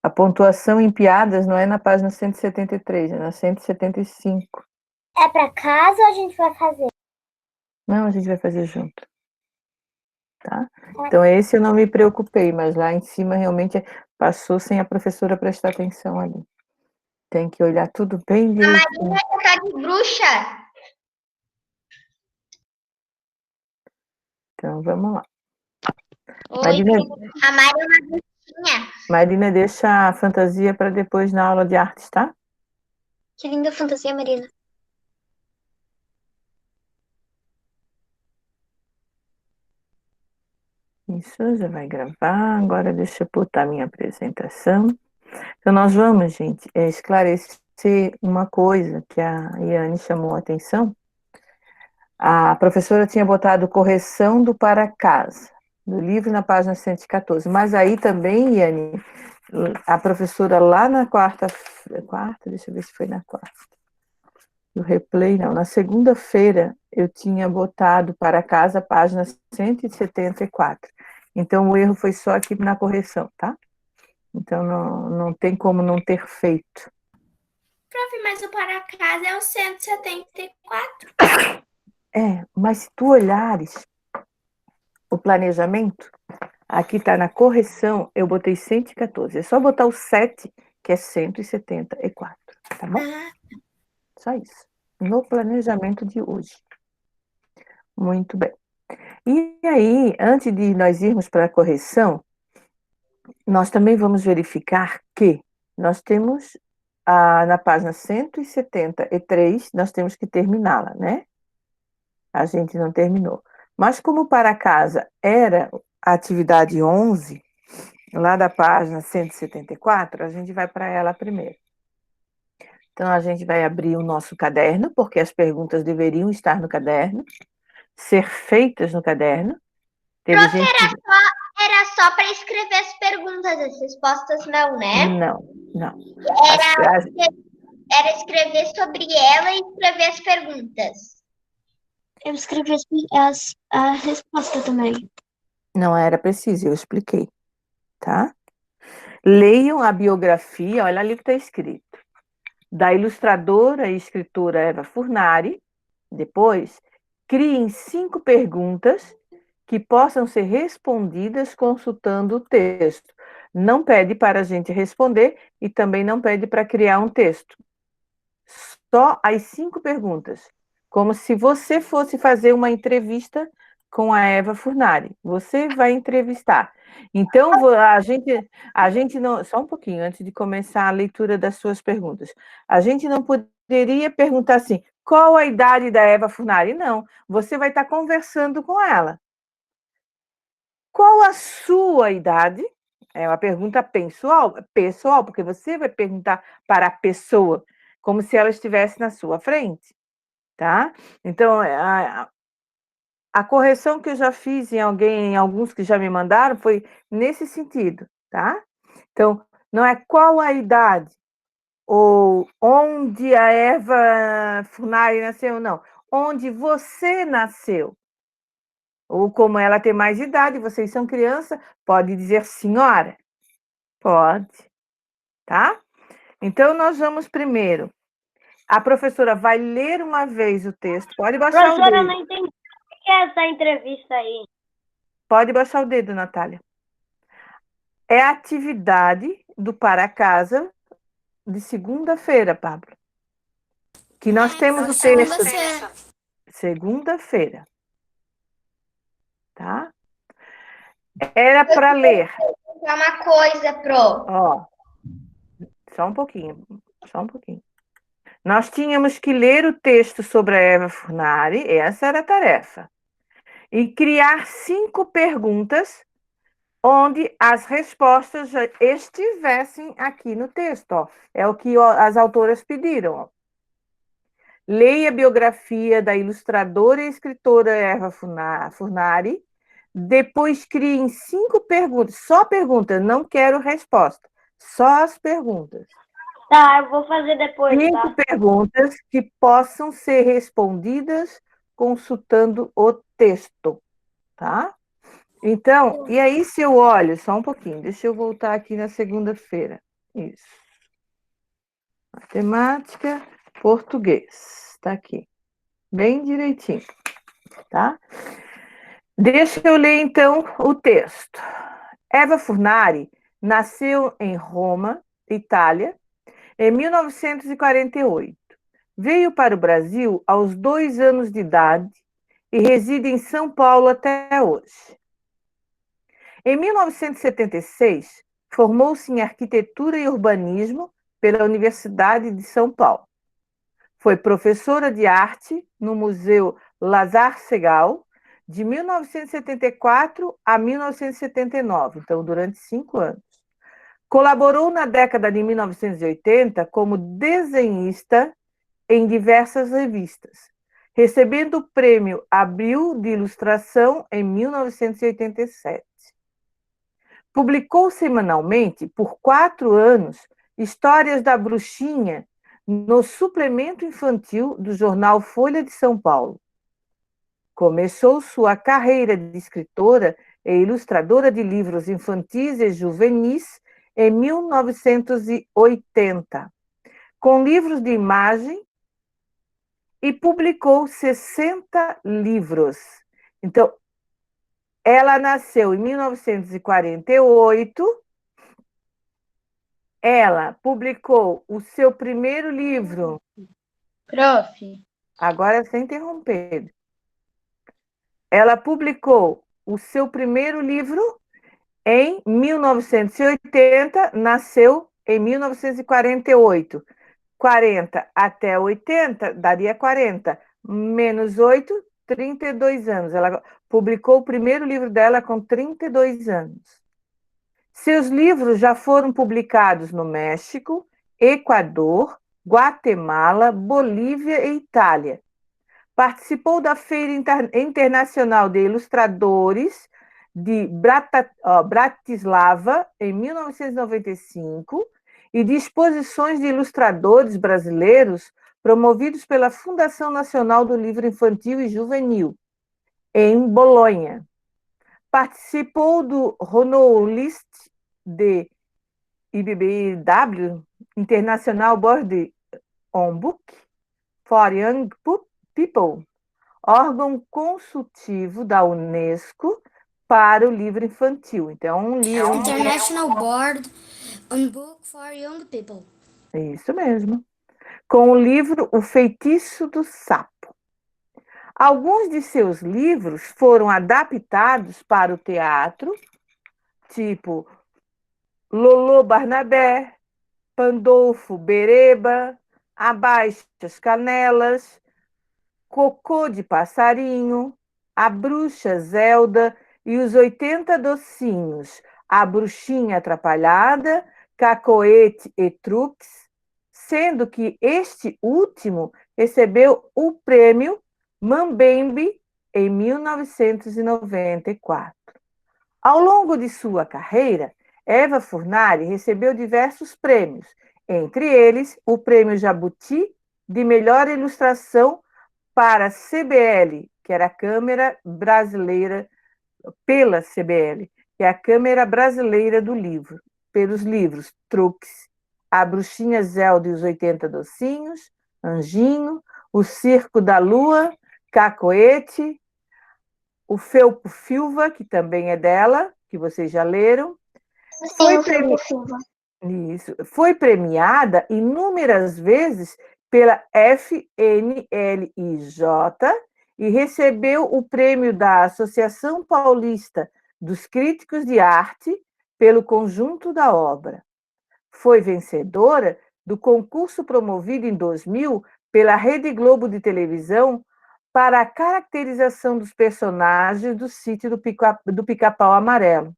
A pontuação em piadas não é na página 173, é na 175. É para casa ou a gente vai fazer? Não, a gente vai fazer junto. Tá? Então, esse eu não me preocupei, mas lá em cima realmente passou sem a professora prestar atenção ali. Tem que olhar tudo bem direitinho. A Marina tá de bruxa. Então, vamos lá. Oi, Marina, a Mari é uma bruxinha. Marina, deixa a fantasia para depois na aula de artes, tá? Que linda fantasia, Marina. Isso, já vai gravar. Agora deixa eu botar minha apresentação. Então, nós vamos, gente, esclarecer uma coisa que a Iane chamou a atenção. A professora tinha botado correção do para casa, do livro na página 114. Mas aí também, Iane, a professora lá na quarta, deixa eu ver se foi na quarta. No replay, não. Na segunda-feira, eu tinha botado para casa, página 174. Então, o erro foi só aqui na correção, tá? Então, não tem como não ter feito. Prof, mas o para casa é o 174. Mas se tu olhares o planejamento, aqui está na correção, eu botei 114. É só botar o 7, que é 174, tá bom? Só isso. No planejamento de hoje. Muito bem. E aí, antes de nós irmos para a correção, nós também vamos verificar que nós temos, na página 173, nós temos que terminá-la, né? A gente não terminou. Mas como para casa era a atividade 11, lá da página 174, a gente vai para ela primeiro. Então, a gente vai abrir o nosso caderno, porque as perguntas deveriam estar no caderno, ser feitas no caderno. Teve Prof, gente que... era só para escrever as perguntas, as respostas não, né? Não. Era escrever sobre ela e escrever as perguntas. Eu escrevi a resposta também. Não era preciso, eu expliquei, tá? Leiam a biografia, olha ali o que está escrito, da ilustradora e escritora Eva Furnari. Depois, criem 5 perguntas que possam ser respondidas consultando o texto. Não pede para a gente responder e também não pede para criar um texto. Só as 5 perguntas, como se você fosse fazer uma entrevista com a Eva Furnari. Você vai entrevistar. Então, a gente não... Só um pouquinho, antes de começar a leitura das suas perguntas. A gente não poderia perguntar assim, qual a idade da Eva Furnari? Não, você vai estar conversando com ela. Qual a sua idade? É uma pergunta pessoal, porque você vai perguntar para a pessoa, como se ela estivesse na sua frente, tá? Então, a correção que eu já fiz em alguns que já me mandaram, foi nesse sentido, tá? Então, não é qual a idade, ou onde a Eva Furnari nasceu, não. Onde você nasceu. Ou como ela tem mais idade, vocês são criança, pode dizer senhora? Pode, tá? Então, nós vamos primeiro. A professora vai ler uma vez o texto. Pode baixar o dedo. Professora, eu não entendi o que é essa entrevista aí. Pode baixar o dedo, Natália. É a atividade do para casa de segunda-feira, Pablo. Que nós temos o texto. Segunda-feira. Tá? Era para ler. É uma coisa, Pro. Ó, só um pouquinho. Nós tínhamos que ler o texto sobre a Eva Furnari, essa era a tarefa. E criar 5 perguntas onde as respostas já estivessem aqui no texto. Ó. É o que as autoras pediram. Ó. Leia a biografia da ilustradora e escritora Eva Furnari. Depois criem 5 perguntas. Só perguntas, não quero resposta. Só as perguntas. Tá, eu vou fazer depois, 5 perguntas que possam ser respondidas consultando o texto, tá? Então, e aí se eu olho, só um pouquinho, deixa eu voltar aqui na segunda-feira. Isso. Matemática, português. Está aqui. Bem direitinho, tá? Deixa eu ler, então, o texto. Eva Furnari nasceu em Roma, Itália, em 1948. Veio para o Brasil aos 2 anos de idade e reside em São Paulo até hoje. Em 1976, formou-se em Arquitetura e Urbanismo pela Universidade de São Paulo. Foi professora de arte no Museu Lazar Segal, de 1974 a 1979, então durante 5 anos. Colaborou na década de 1980 como desenhista em diversas revistas, recebendo o Prêmio Abril de Ilustração em 1987. Publicou semanalmente, por 4 anos, Histórias da Bruxinha no suplemento infantil do jornal Folha de São Paulo. Começou sua carreira de escritora e ilustradora de livros infantis e juvenis em 1980, com livros de imagem, e publicou 60 livros. Então, ela nasceu em 1948. Ela publicou o seu primeiro livro. Prof. Agora, sem interromper. Ela publicou o seu primeiro livro em 1980, nasceu em 1948. 40 até 80 daria 40. Menos 8, 32 anos. Ela publicou o primeiro livro dela com 32 anos. Seus livros já foram publicados no México, Equador, Guatemala, Bolívia e Itália. Participou da Feira Internacional de Ilustradores de Bratislava, em 1995, e de exposições de ilustradores brasileiros promovidos pela Fundação Nacional do Livro Infantil e Juvenil, em Bolonha. Participou do Renault List de IBBW, International Board on Book for Young People, órgão consultivo da Unesco para o livro infantil. Então, um livro... International Board on Book for Young People. Isso mesmo. Com o livro O Feitiço do Sapo. Alguns de seus livros foram adaptados para o teatro, tipo Lolo Barnabé, Pandolfo Bereba, Abaixe as Canelas, Cocô de Passarinho, A Bruxa Zelda e os 80 Docinhos, A Bruxinha Atrapalhada, Cacoete e Truques, sendo que este último recebeu o prêmio Mambembe em 1994. Ao longo de sua carreira, Eva Furnari recebeu diversos prêmios, entre eles o Prêmio Jabuti de Melhor Ilustração para a CBL, que era a Câmara Brasileira, pela CBL, que é a Câmara Brasileira do Livro, pelos livros Truques, A Bruxinha Zelda e os 80 Docinhos, Anjinho, O Circo da Lua, Cacoete, O Felpo Filva, que também é dela, que vocês já leram. Foi premiada inúmeras vezes pela FNLIJ e recebeu o prêmio da Associação Paulista dos Críticos de Arte pelo conjunto da obra. Foi vencedora do concurso promovido em 2000 pela Rede Globo de televisão para a caracterização dos personagens do sítio do Pica-Pau Amarelo.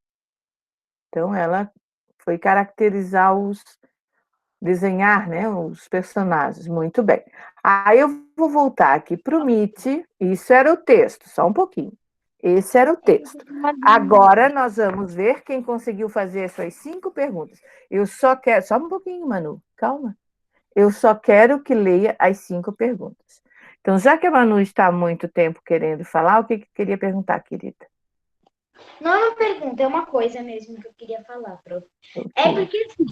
Então, ela foi caracterizar desenhar, né, os personagens. Muito bem. Aí eu vou voltar aqui para o Meet. Isso era o texto, só um pouquinho. Esse era o texto. Agora nós vamos ver quem conseguiu fazer essas 5 perguntas. Eu só quero... Só um pouquinho, Manu, calma. Eu só quero que leia as 5 perguntas. Então, já que a Manu está há muito tempo querendo falar, o que queria perguntar, querida? Não é uma pergunta, é uma coisa mesmo que eu queria falar, prof. É porque, assim,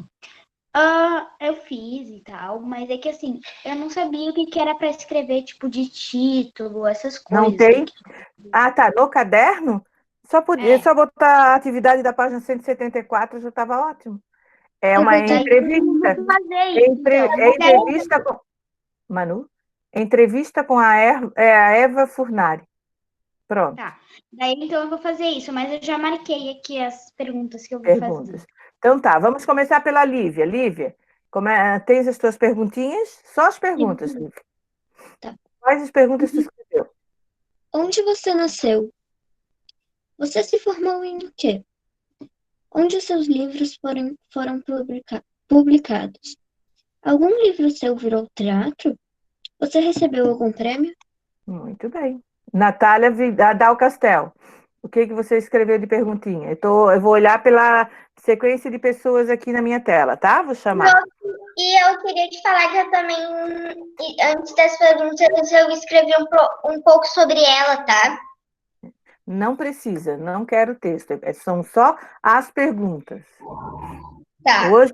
Eu fiz e tal, mas é que assim, eu não sabia o que que era para escrever, tipo, de título, essas Não coisas. tem? Ah, tá. No caderno? É. Só botar a atividade da página 174 já estava ótimo. É Eu uma botei. Daí eu vou entrevista. fazer isso, então. É entrevista com. Manu? Entrevista com a Eva Furnari. Pronto, Tá. Daí então eu vou fazer isso, mas eu já marquei aqui as perguntas que eu vou fazer. perguntas. Então tá, vamos começar pela Lívia. Lívia, tens as tuas perguntinhas? Só as perguntas, Sim. Lívia. Tá. Quais as perguntas tu escreveu? Onde você nasceu? Você se formou em quê? Onde os seus livros foram publicados? Algum livro seu virou teatro? Você recebeu algum prêmio? Muito bem. Natália Dal Castel. O que que você escreveu de perguntinha? Eu vou olhar pela sequência de pessoas aqui na minha tela, tá? Vou chamar. E eu queria te falar que eu também, antes das perguntas, eu escrevi um pouco sobre ela, tá? Não precisa, não quero texto. São só as perguntas. Tá, Hoje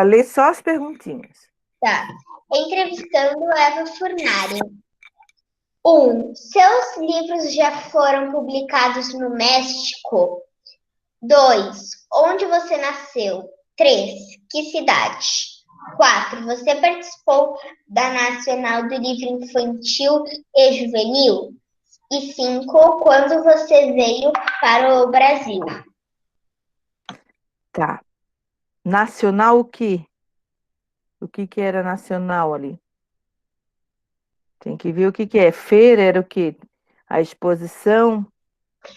lê só as perguntinhas. tá. Entrevistando Eva Furnari. Seus livros já foram publicados no México? 2. Onde você nasceu? 3. Que cidade? 4. Você participou da Nacional do Livro Infantil e Juvenil? E 5. Quando você veio para o Brasil? Tá. Nacional o quê? O que que era nacional ali? Tem que ver o que que é. Feira era o quê? A exposição.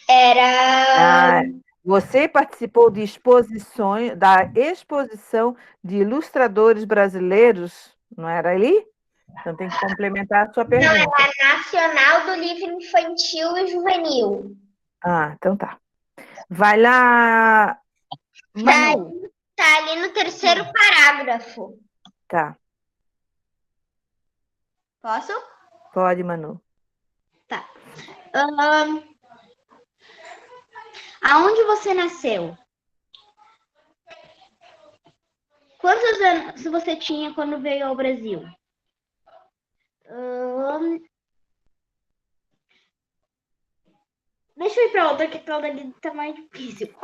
Era. Ah, você participou de exposições, da exposição de ilustradores brasileiros, não era ali? Então tem que complementar a sua Não, pergunta. era Nacional do Livro Infantil e Juvenil. Ah, então tá. Vai lá, Daí Manu. tá ali no terceiro parágrafo. Tá, Posso? pode, Manu. Tá. Aonde você nasceu? Quantos anos você tinha quando veio ao Brasil? Deixa eu ir para outra, que aquela dali tá mais difícil.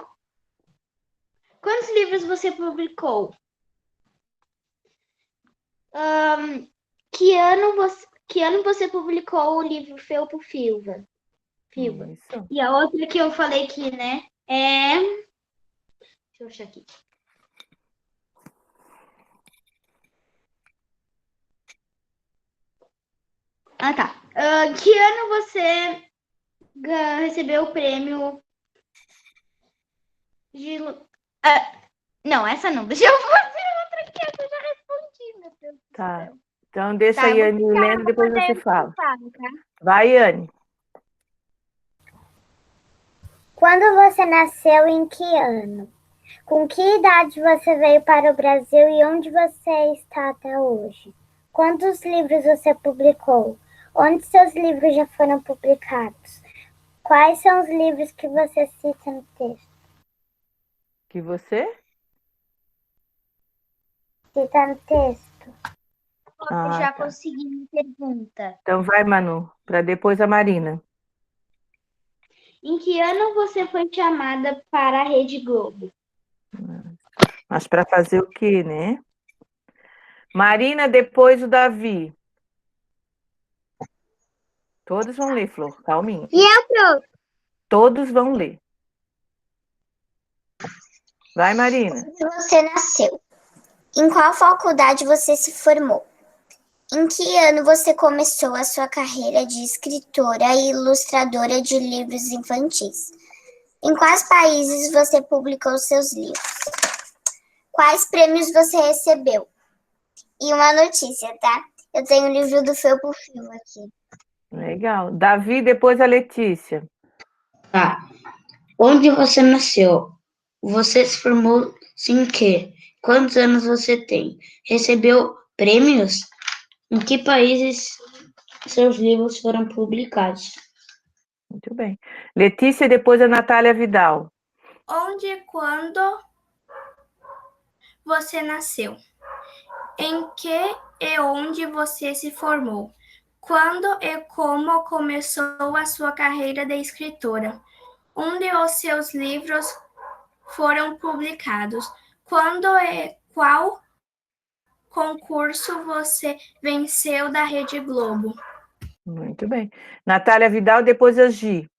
Quantos livros você publicou? Que ano você publicou o livro Felpo Filva? Isso. E a outra que eu falei aqui, né? Deixa eu achar aqui. Ah, tá. Que ano você recebeu o prêmio de. Não, essa não. Deixa eu fazer outra que essa eu já respondi, meu Deus do Tá. céu. Então deixa Tá, a eu vou Yane lendo, depois você fala. tá? Vai, Yane. Quando você nasceu, em que ano? Com que idade você veio para o Brasil e onde você está até hoje? Quantos livros você publicou? Onde seus livros já foram publicados? Quais são os livros que você cita no texto? Que você? Cita no texto. Eu Ah, já tá. consegui minha pergunta. Então vai, Manu, para depois a Marina. Em que ano você foi chamada para a Rede Globo? Mas para fazer o quê, né? Marina, depois o Davi. Todos vão ler, Flor, calminha. E eu pronto. Todos vão ler. Vai, Marina. Você nasceu. Em qual faculdade você se formou? Em que ano você começou a sua carreira de escritora e ilustradora de livros infantis? Em quais países você publicou seus livros? Quais prêmios você recebeu? E uma notícia, tá? Eu tenho o livro do Felpo Filho aqui. Legal. Davi, depois a Letícia. Tá. Onde você nasceu? Você se formou em quê? Quantos anos você tem? Recebeu prêmios? Em que países seus livros foram publicados? Muito bem. Letícia, depois a Natália Vidal. Onde e quando você nasceu? Em que e onde você se formou? Quando e como começou a sua carreira de escritora? Onde os seus livros foram publicados? Quando e qual concurso você venceu da Rede Globo? Muito bem. Natália Vidal, depois a Gi.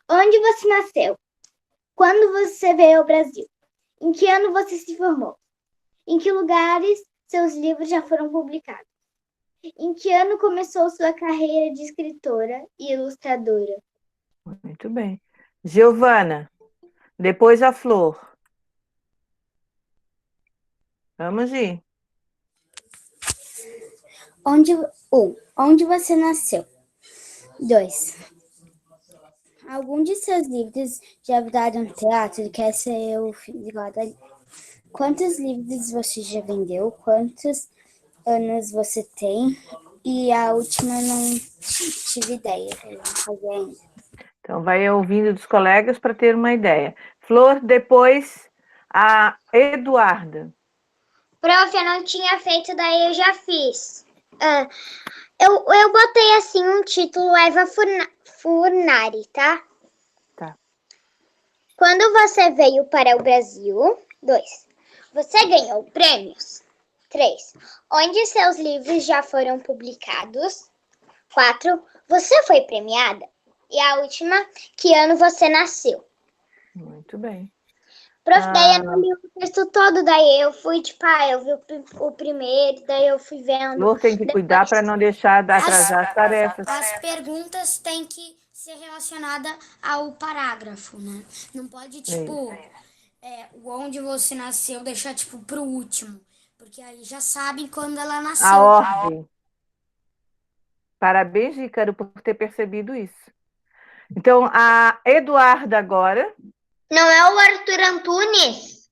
Onde você nasceu? Quando você veio ao Brasil? Em que ano você se formou? Em que lugares seus livros já foram publicados? Em que ano começou sua carreira de escritora e ilustradora? Muito bem. Giovana, depois a Flor. Vamos, Gi. Onde você nasceu? 2. Algum de seus livros já viraram teatro? Quer ser o filho dali? Quantos livros você já vendeu? Quantos anos você tem? E a última não tive ideia, eu não fazia ainda. Então, vai ouvindo dos colegas para ter uma ideia. Flor, depois a Eduarda. Prof, eu não tinha feito, daí eu já fiz. Eu botei assim um título Eva Furnari, tá? Tá. Quando você veio para o Brasil? 2. Você ganhou prêmios? 3. Onde seus livros já foram publicados? 4. Você foi premiada? E a última, que ano você nasceu? Muito bem. Prof, daí eu não li o texto todo, daí eu fui, eu vi o primeiro, daí eu fui vendo. Flor tem que cuidar para não deixar de atrasar as tarefas. As perguntas têm que ser relacionadas ao parágrafo, né? Não pode, onde você nasceu, deixar, pro último. Porque aí já sabem quando ela nasceu. A ordem. Parabéns, Ícaro, por ter percebido isso. Então, a Eduarda agora. Não é o Arthur Antunes?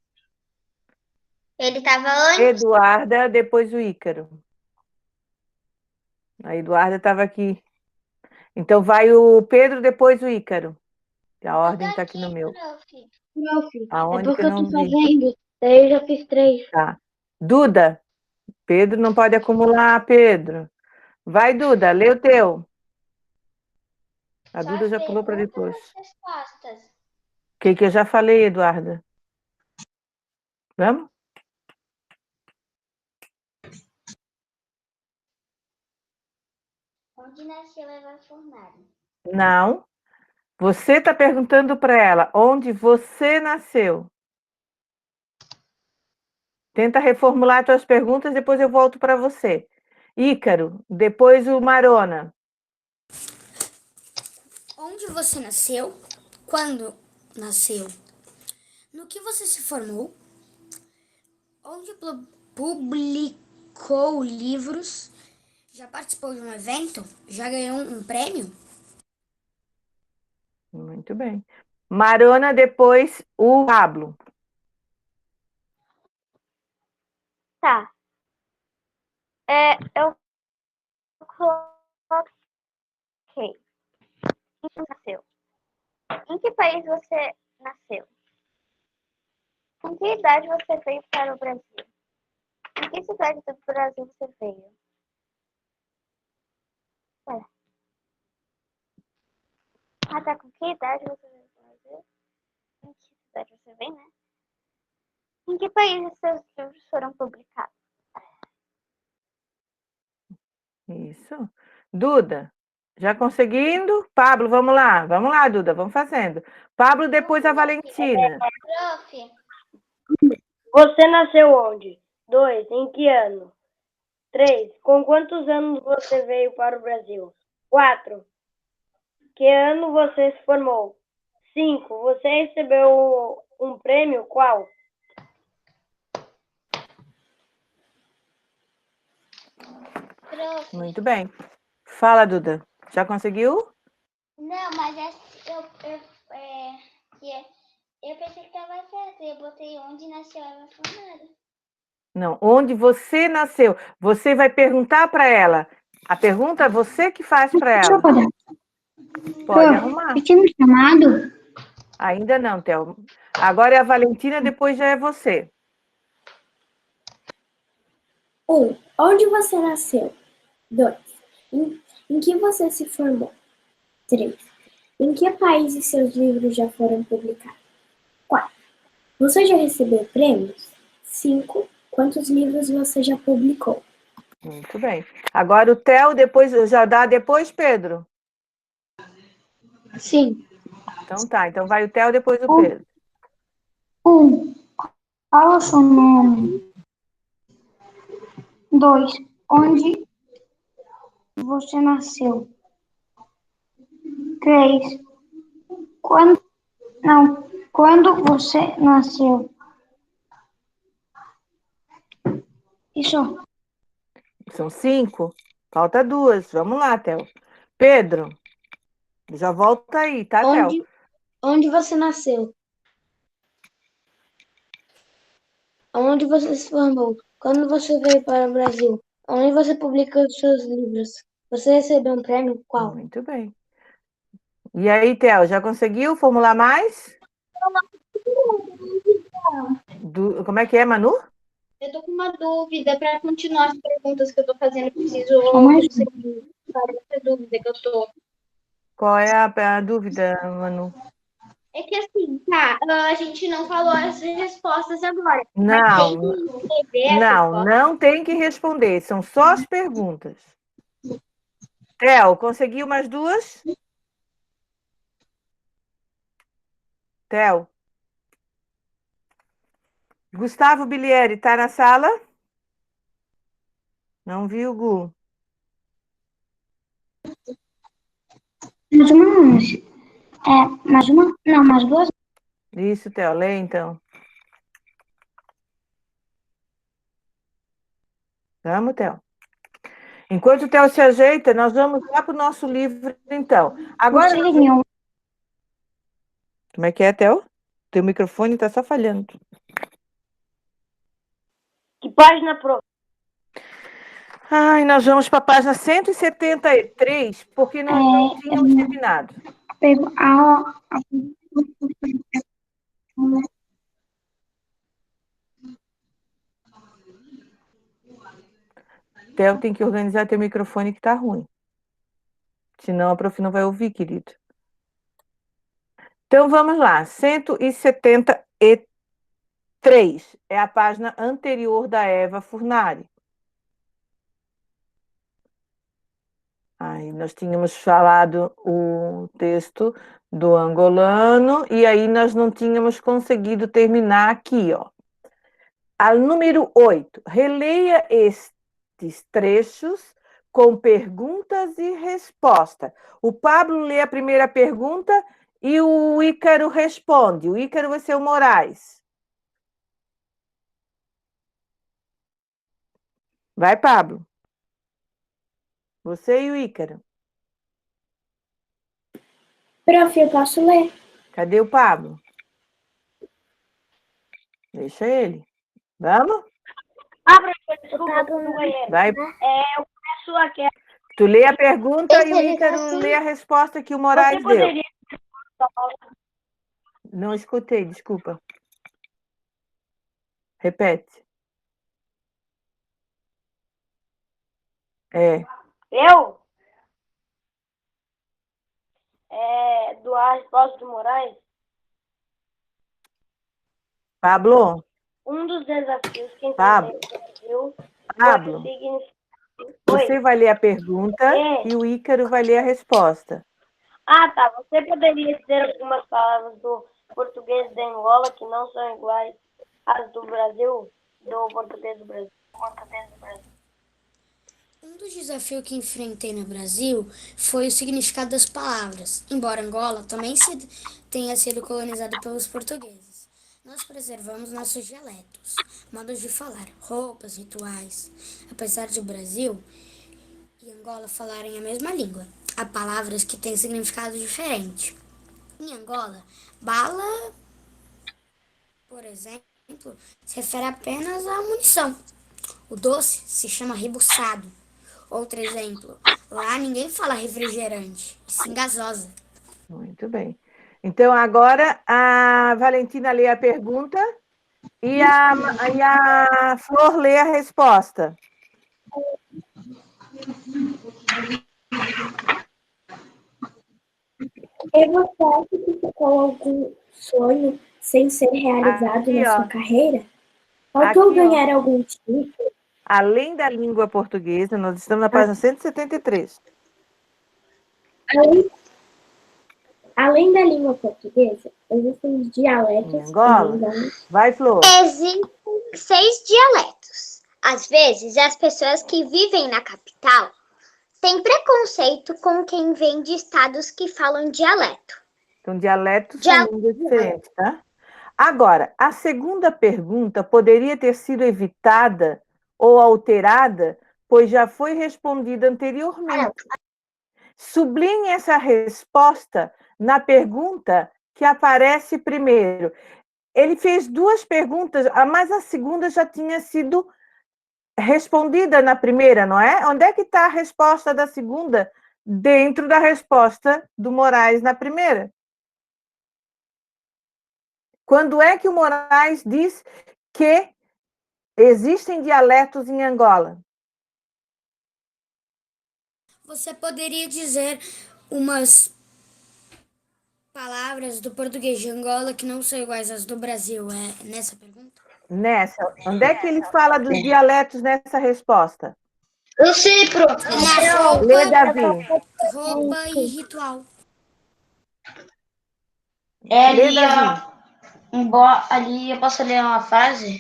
Ele estava antes? Eduarda, depois o Ícaro. A Eduarda estava aqui. Então, vai o Pedro, depois o Ícaro. A ordem está aqui no meu. Prof, Aonde é porque que eu tô não vi? fazendo. Daí eu já fiz 3. Tá. Duda. Pedro não pode acumular, Pedro. Vai, Duda, lê o teu. A Duda já pulou para depois. O que eu já falei, Eduarda? Vamos? Onde nasceu Eva Furnari? Não. Você está perguntando para ela onde você nasceu. Tenta reformular as tuas perguntas, depois eu volto para você. Ícaro, depois o Marona. Onde você nasceu? Quando nasceu? No que você se formou? Onde publicou livros? Já participou de um evento? Já ganhou um prêmio? Muito bem. Marona, depois o Pablo. Tá. Eu coloquei. Quem nasceu? Em que país você nasceu? Com que idade você veio para o Brasil? Em que cidade do Brasil você veio? Tá. Com que idade você veio para o Brasil? Em que cidade você vem, né? Em que país seus livros foram publicados? Isso. Duda, já conseguindo? Pablo, vamos lá. Vamos lá, Duda, vamos fazendo. Pablo, depois a Valentina. Prof. Você nasceu onde? 2. Em que ano? 3. Com quantos anos você veio para o Brasil? 4. Que ano você se formou? 5. Você recebeu um prêmio? Qual? Prof. Muito bem. Fala, Duda. Já conseguiu? Não, mas eu pensei que estava certo. Eu botei onde nasceu Eva Furnari. Não, onde você nasceu. Você vai perguntar para ela. A pergunta é você que faz para ela. Pode arrumar. Você tinha me chamado? Ainda não, Theo. Agora é a Valentina, depois já é você. 1. Onde você nasceu? 2. Em que você se formou? 3. Em que países seus livros já foram publicados? 4. Você já recebeu prêmios? 5. Quantos livros você já publicou? Muito bem. Agora o Theo, depois já dá depois, Pedro? Sim. Então tá, então vai o Theo, depois o Pedro. 1. Qual é o seu nome? 2. Onde você nasceu? 3. Quando você nasceu? Isso. São 5. Falta 2. Vamos lá, Theo. Pedro, já volta aí, tá, Theo? Onde você nasceu? Onde você se formou? Quando você veio para o Brasil? Onde você publicou os seus livros? Você recebeu um prêmio? Qual? Muito bem. E aí, Theo, já conseguiu formular mais? Como é que é, Manu? Eu tô com uma dúvida para continuar as perguntas que eu tô fazendo. Eu preciso conseguir para essa dúvida que eu tô. Qual é a dúvida, Manu? É que assim, tá, a gente não falou as respostas agora. Não, Mas tem que escrever as não, respostas. não tem que responder. São só as perguntas. Theo, conseguiu mais 2? Theo. Gustavo Bilieri, tá na sala? Não viu, Gu? Mais uma. Mais uma? Não, mais duas. Isso, Theo, lê então. Vamos, Theo. Enquanto o Theo se ajeita, nós vamos lá para o nosso livro, então. Agora, como é que é, Theo? Teu microfone está só falhando. Que página, pro? Ai, nós vamos para a página 173, porque nós não tínhamos terminado. Theo tem que organizar teu microfone que está ruim. Senão a prof não vai ouvir, querido. Então, vamos lá. 173 é a página anterior da Eva Furnari. Aí nós tínhamos falado o texto do angolano e aí nós não tínhamos conseguido terminar aqui, ó. A número 8. Releia estes trechos com perguntas e resposta. O Pablo lê a primeira pergunta e o Ícaro responde. O Ícaro vai ser o Moraes. Vai, Pablo. Você e o Ícaro. Prof, eu posso ler? Cadê o Pablo? Deixa ele. Vamos? Professor, desculpa, tô no banheiro. Vai. Eu começo aqui. Tu lê a pergunta e o Ícaro lê a resposta que o Moraes Você poderia... deu. Não escutei, desculpa. Repete. Eu? Do a resposta do Moraes? Pablo? Um dos desafios que Pablo? Pablo? Você vai ler a pergunta e o Ícaro vai ler a resposta. Tá. Você poderia dizer algumas palavras do português da Angola que não são iguais às do Brasil? Do português do Brasil? Um dos desafios que enfrentei no Brasil foi o significado das palavras, embora Angola também tenha sido colonizada pelos portugueses. Nós preservamos nossos dialetos, modos de falar, roupas, rituais. Apesar de o Brasil e Angola falarem a mesma língua, há palavras que têm significado diferente. Em Angola, bala, por exemplo, se refere apenas à munição. O doce se chama rebuçado. Outro exemplo, lá ninguém fala refrigerante, e sim gasosa. Muito bem. Então, agora a Valentina lê a pergunta e a Flor lê a resposta. E você acha que ficou algum sonho sem ser realizado Aqui, na sua ó. carreira? Faltou Aqui, ó. ganhar algum título? Além da língua portuguesa, nós estamos na página 173. Além da língua portuguesa, existem dialetos Em Angola? angolas. Vai, Flor. Existem 6 dialetos. Às vezes, as pessoas que vivem na capital têm preconceito com quem vem de estados que falam dialeto. Então, dialetos são línguas diferentes, tá? Agora, a segunda pergunta poderia ter sido evitada ou alterada, pois já foi respondida anteriormente. Sublinhe essa resposta na pergunta que aparece primeiro. Ele fez 2 perguntas, mas a segunda já tinha sido respondida na primeira, não é? Onde é que está a resposta da segunda dentro da resposta do Moraes na primeira? Quando é que o Moraes diz que existem dialetos em Angola? Você poderia dizer umas palavras do português de Angola que não são iguais às do Brasil? É nessa pergunta? Nessa. Onde é que ele fala dos dialetos nessa resposta? Eu sei, professor. Lê, Davi. Roupa e ritual. É Lê, ali, Davi. ó. Ali eu posso ler uma frase?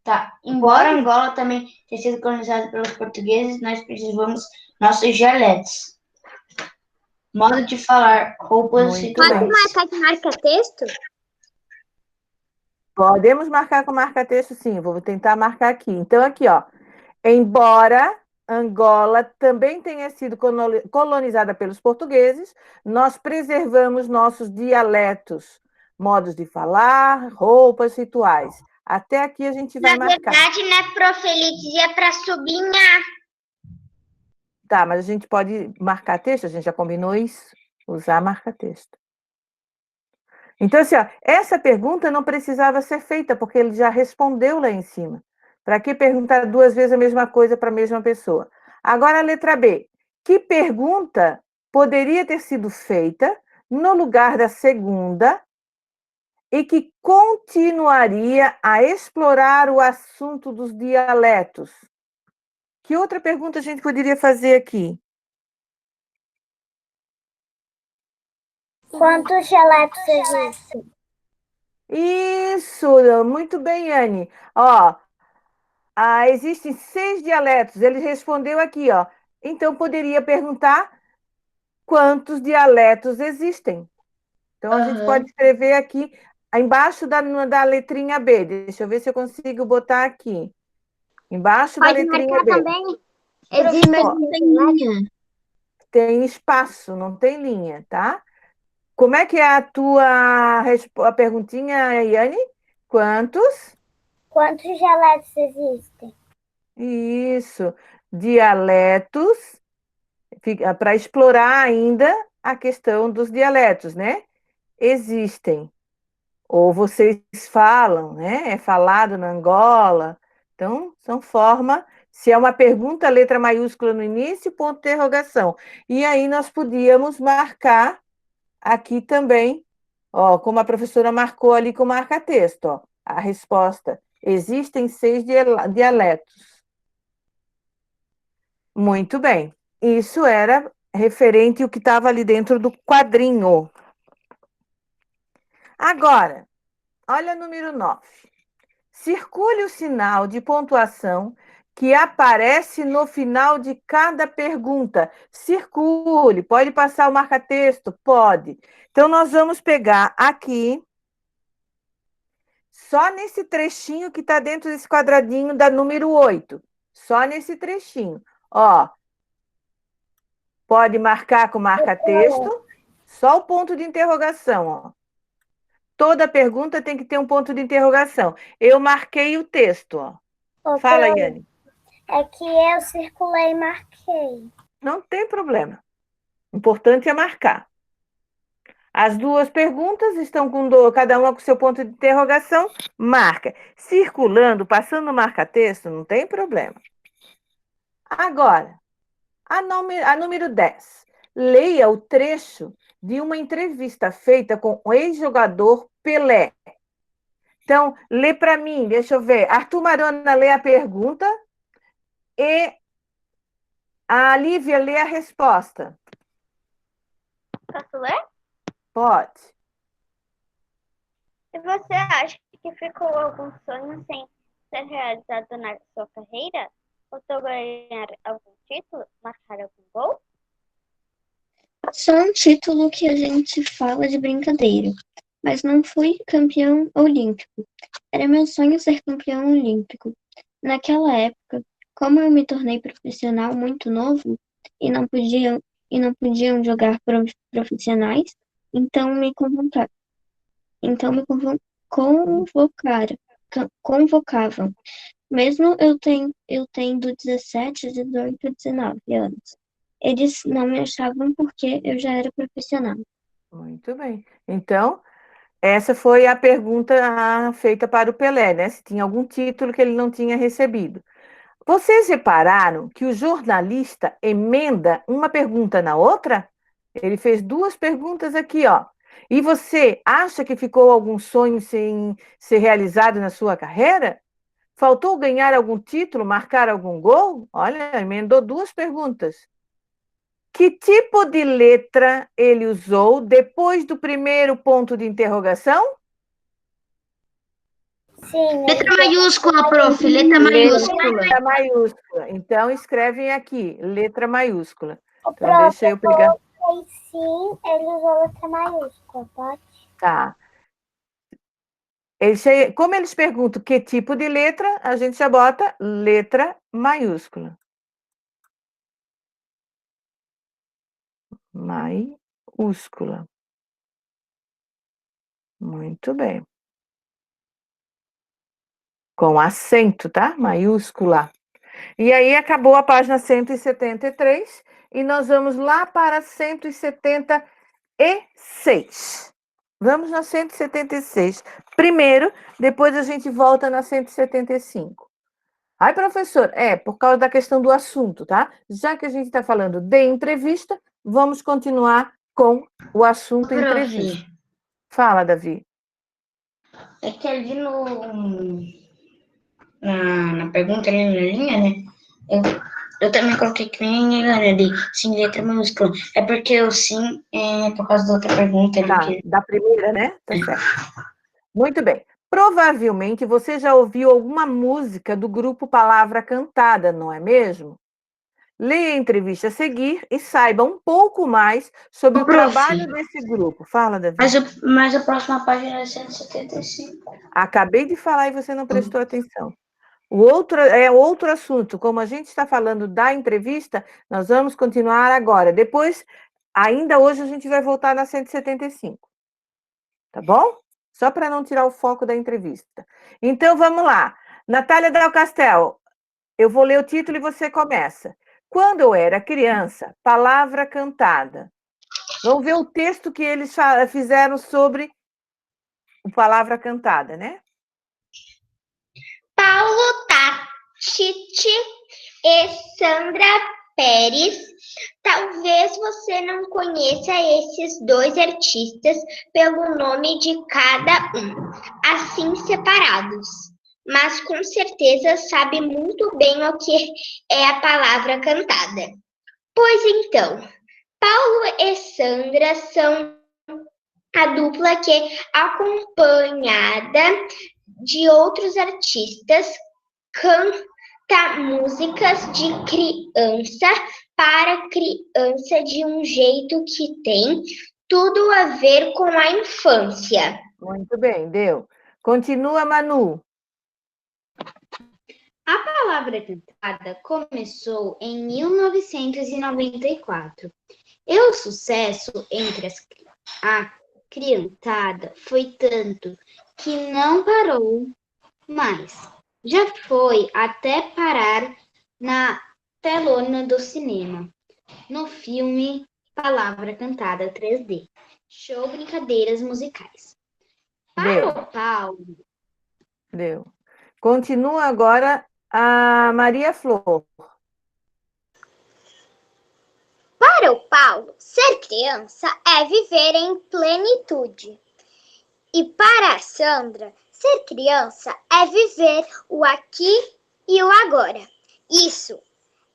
Tá. Embora Pode? Angola também tenha sido colonizada pelos portugueses, nós preservamos nossos dialetos. Modo de falar, roupas e Muito bem. Pode marcar que marca texto? Podemos marcar com marca-texto, sim. Vou tentar marcar aqui. Então, aqui, ó. Embora Angola também tenha sido colonizada pelos portugueses, nós preservamos nossos dialetos, modos de falar, roupas, rituais. Até aqui a gente vai marcar. Na verdade, né, prof, ele dizia para sublinhar. Tá, mas a gente pode marcar texto, a gente já combinou isso? Usar marca-texto. Então, assim, ó, essa pergunta não precisava ser feita, porque ele já respondeu lá em cima. Para que perguntar 2 vezes a mesma coisa para a mesma pessoa? Agora, a letra B. Que pergunta poderia ter sido feita no lugar da segunda e que continuaria a explorar o assunto dos dialetos? Que outra pergunta a gente poderia fazer aqui? Quantos dialetos existem? Isso, muito bem, Anne. Ó, existem 6 dialetos. Ele respondeu aqui, ó. Então, poderia perguntar quantos dialetos existem. Então, a gente pode escrever aqui, embaixo da letrinha B. Deixa eu ver se eu consigo botar aqui. Embaixo da letrinha B. Também. Existe linha. Tem espaço, não tem linha, tá? Como é que é a tua a perguntinha, Yane? Quantos? Quantos dialetos existem? Isso. Dialetos, para explorar ainda a questão dos dialetos, né? Existem. Ou vocês falam, né? É falado na Angola. Então, são forma. Se é uma pergunta, letra maiúscula no início, ponto de interrogação. E aí nós podíamos marcar aqui também, ó, como a professora marcou ali com marca-texto, ó, a resposta. Existem 6 dialetos. Muito bem. Isso era referente ao que estava ali dentro do quadrinho. Agora, olha o número 9. Circule o sinal de pontuação que aparece no final de cada pergunta. Circule. Pode passar o marca-texto? Pode. Então, nós vamos pegar aqui, só nesse trechinho que está dentro desse quadradinho da número 8. Só nesse trechinho. Ó, pode marcar com marca-texto, só o ponto de interrogação, ó. Toda pergunta tem que ter um ponto de interrogação. Eu marquei o texto, ó. Fala, Yane. É que eu circulei e marquei. Não tem problema. O importante é marcar. As duas perguntas estão com cada uma com seu ponto de interrogação, marca. Circulando, passando no marca-texto, não tem problema. Agora, a número 10. Leia o trecho de uma entrevista feita com o ex-jogador Pelé. Então, lê para mim, deixa eu ver. Arthur Marona lê a pergunta e a Lívia lê a resposta. Posso ler? Pode. E você acha que ficou algum sonho sem ser realizado na sua carreira? Faltou ganhar algum título? Marcar algum gol? Só um título que a gente fala de brincadeira, mas não fui campeão olímpico. Era meu sonho ser campeão olímpico. Naquela época, como eu me tornei profissional muito novo e não podiam jogar profissionais, então me convocavam, mesmo eu tendo 17, 18, 19 anos. Eles não me achavam porque eu já era profissional. Muito bem. Então, essa foi a pergunta feita para o Pelé, né? Se tinha algum título que ele não tinha recebido. Vocês repararam que o jornalista emenda uma pergunta na outra? Ele fez duas perguntas aqui, ó. E você acha que ficou algum sonho sem ser realizado na sua carreira? Faltou ganhar algum título, marcar algum gol? Olha, emendou duas perguntas. Que tipo de letra ele usou depois do primeiro ponto de interrogação? Sim. Letra maiúscula, prof. Letra maiúscula. Letra maiúscula. Então, escrevem aqui, letra maiúscula. Então, Prof, deixa eu pegar. Sim, ele usou letra maiúscula, pode? Tá. Como eles perguntam que tipo de letra, a gente já bota letra maiúscula. Maiúscula. Muito bem. Com acento, tá? Maiúscula. E aí acabou a página 173 e nós vamos lá para 176. Vamos na 176. Primeiro, depois a gente volta na 175. Ai, professor, por causa da questão do assunto, tá? Já que a gente está falando de entrevista, vamos continuar com o assunto entrevista. Fala, Davi. É que ali na pergunta, ali na linha, né? Eu também coloquei que nem engano ali, sim, letra maiúscula. É porque o sim é por causa da outra pergunta. Tá, da primeira, né? Tá certo. Muito bem. Provavelmente você já ouviu alguma música do grupo Palavra Cantada, não é mesmo? Leia a entrevista a seguir e saiba um pouco mais sobre o trabalho desse grupo. Fala, Davi. Mas a próxima página é 175. Acabei de falar e você não prestou atenção. Outro assunto. Como a gente está falando da entrevista, nós vamos continuar agora. Depois, ainda hoje, a gente vai voltar na 175. Tá bom? Só para não tirar o foco da entrevista. Então, vamos lá. Natália Del Castel, eu vou ler o título e você começa. Quando eu era criança, palavra cantada. Vamos ver o texto que eles fizeram sobre o palavra cantada, né? Paulo Tati e Sandra Pérez. Talvez você não conheça esses dois artistas pelo nome de cada um, assim separados, mas com certeza sabe muito bem o que é a palavra cantada. Pois então, Paulo e Sandra são a dupla que, acompanhada de outros artistas, canta músicas de criança para criança de um jeito que tem tudo a ver com a infância. Muito bem, deu. Continua, Manu. A palavra cantada começou em 1994. E o sucesso entre a criançada foi tanto que não parou mais. Já foi até parar na telona do cinema, no filme Palavra Cantada 3D, Show brincadeiras musicais. Deu. Para o Paulo, Deu. Continua agora a Maria Flor. Para o Paulo, ser criança é viver em plenitude. E para a Sandra, ser criança é viver o aqui e o agora. Isso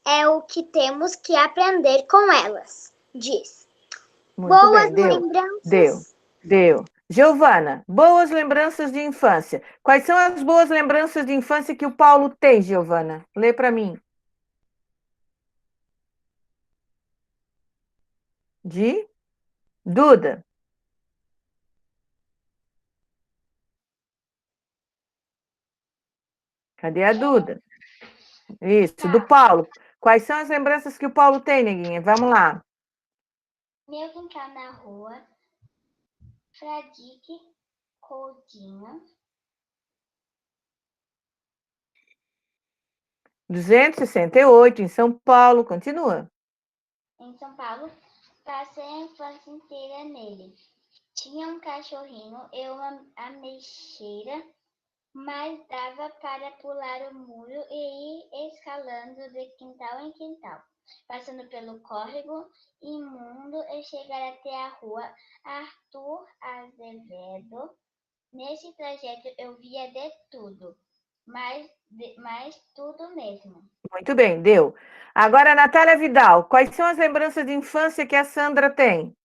é o que temos que aprender com elas, diz. Muito Boas bem, lembranças. Deu. Giovana, boas lembranças de infância. Quais são as boas lembranças de infância que o Paulo tem, Giovana? Lê para mim. De Duda. Cadê a Duda? Isso, do Paulo. Quais são as lembranças que o Paulo tem, neguinha? Vamos lá. Meu brincar na rua, Fradique, Coldinha. 268, em São Paulo. Continua. Em São Paulo, passei a infância inteira nele. Tinha um cachorrinho e uma ameixeira, mas dava para pular o muro e ir escalando de quintal em quintal, passando pelo córrego imundo e chegar até a rua Arthur Azevedo. Nesse trajeto eu via de tudo, mas tudo mesmo. Muito bem, deu. Agora, Natália Vidal, quais são as lembranças de infância que a Sandra tem?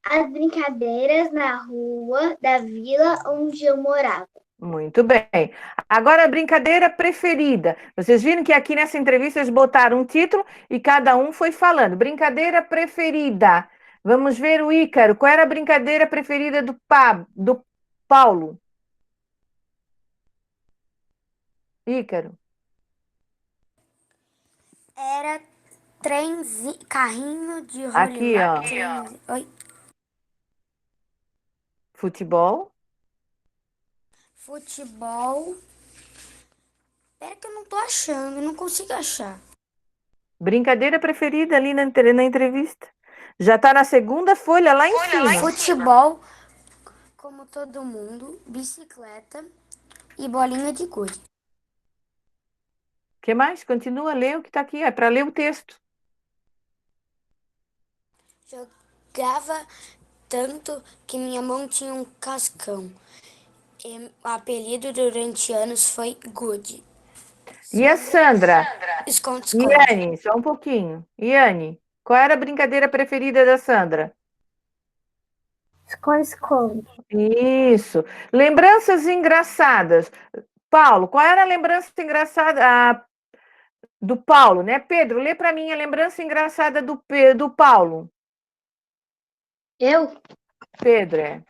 As brincadeiras na rua da vila onde eu morava. Muito bem. Agora, a brincadeira preferida. Vocês viram que aqui nessa entrevista eles botaram um título e cada um foi falando. Brincadeira preferida. Vamos ver o Ícaro. Qual era a brincadeira preferida do Paulo? Ícaro. Era carrinho de Aqui, ó. Oi. Futebol. Futebol. Pera que eu não tô achando, eu não consigo achar. Brincadeira preferida ali na entrevista. Já está na segunda folha lá em cima. Futebol, como todo mundo, bicicleta e bolinha de gude. O que mais? Continua a ler o que está aqui. É para ler o texto. Jogava tanto que minha mão tinha um cascão. E o apelido durante anos foi Good. E a Sandra? Esconde-esconde. Iane, só um pouquinho. Iane, qual era a brincadeira preferida da Sandra? Esconde-esconde. Isso. Lembranças engraçadas. Paulo, qual era a lembrança engraçada do Paulo, né? Pedro, lê para mim a lembrança engraçada do Paulo. Eu? Pedro, é.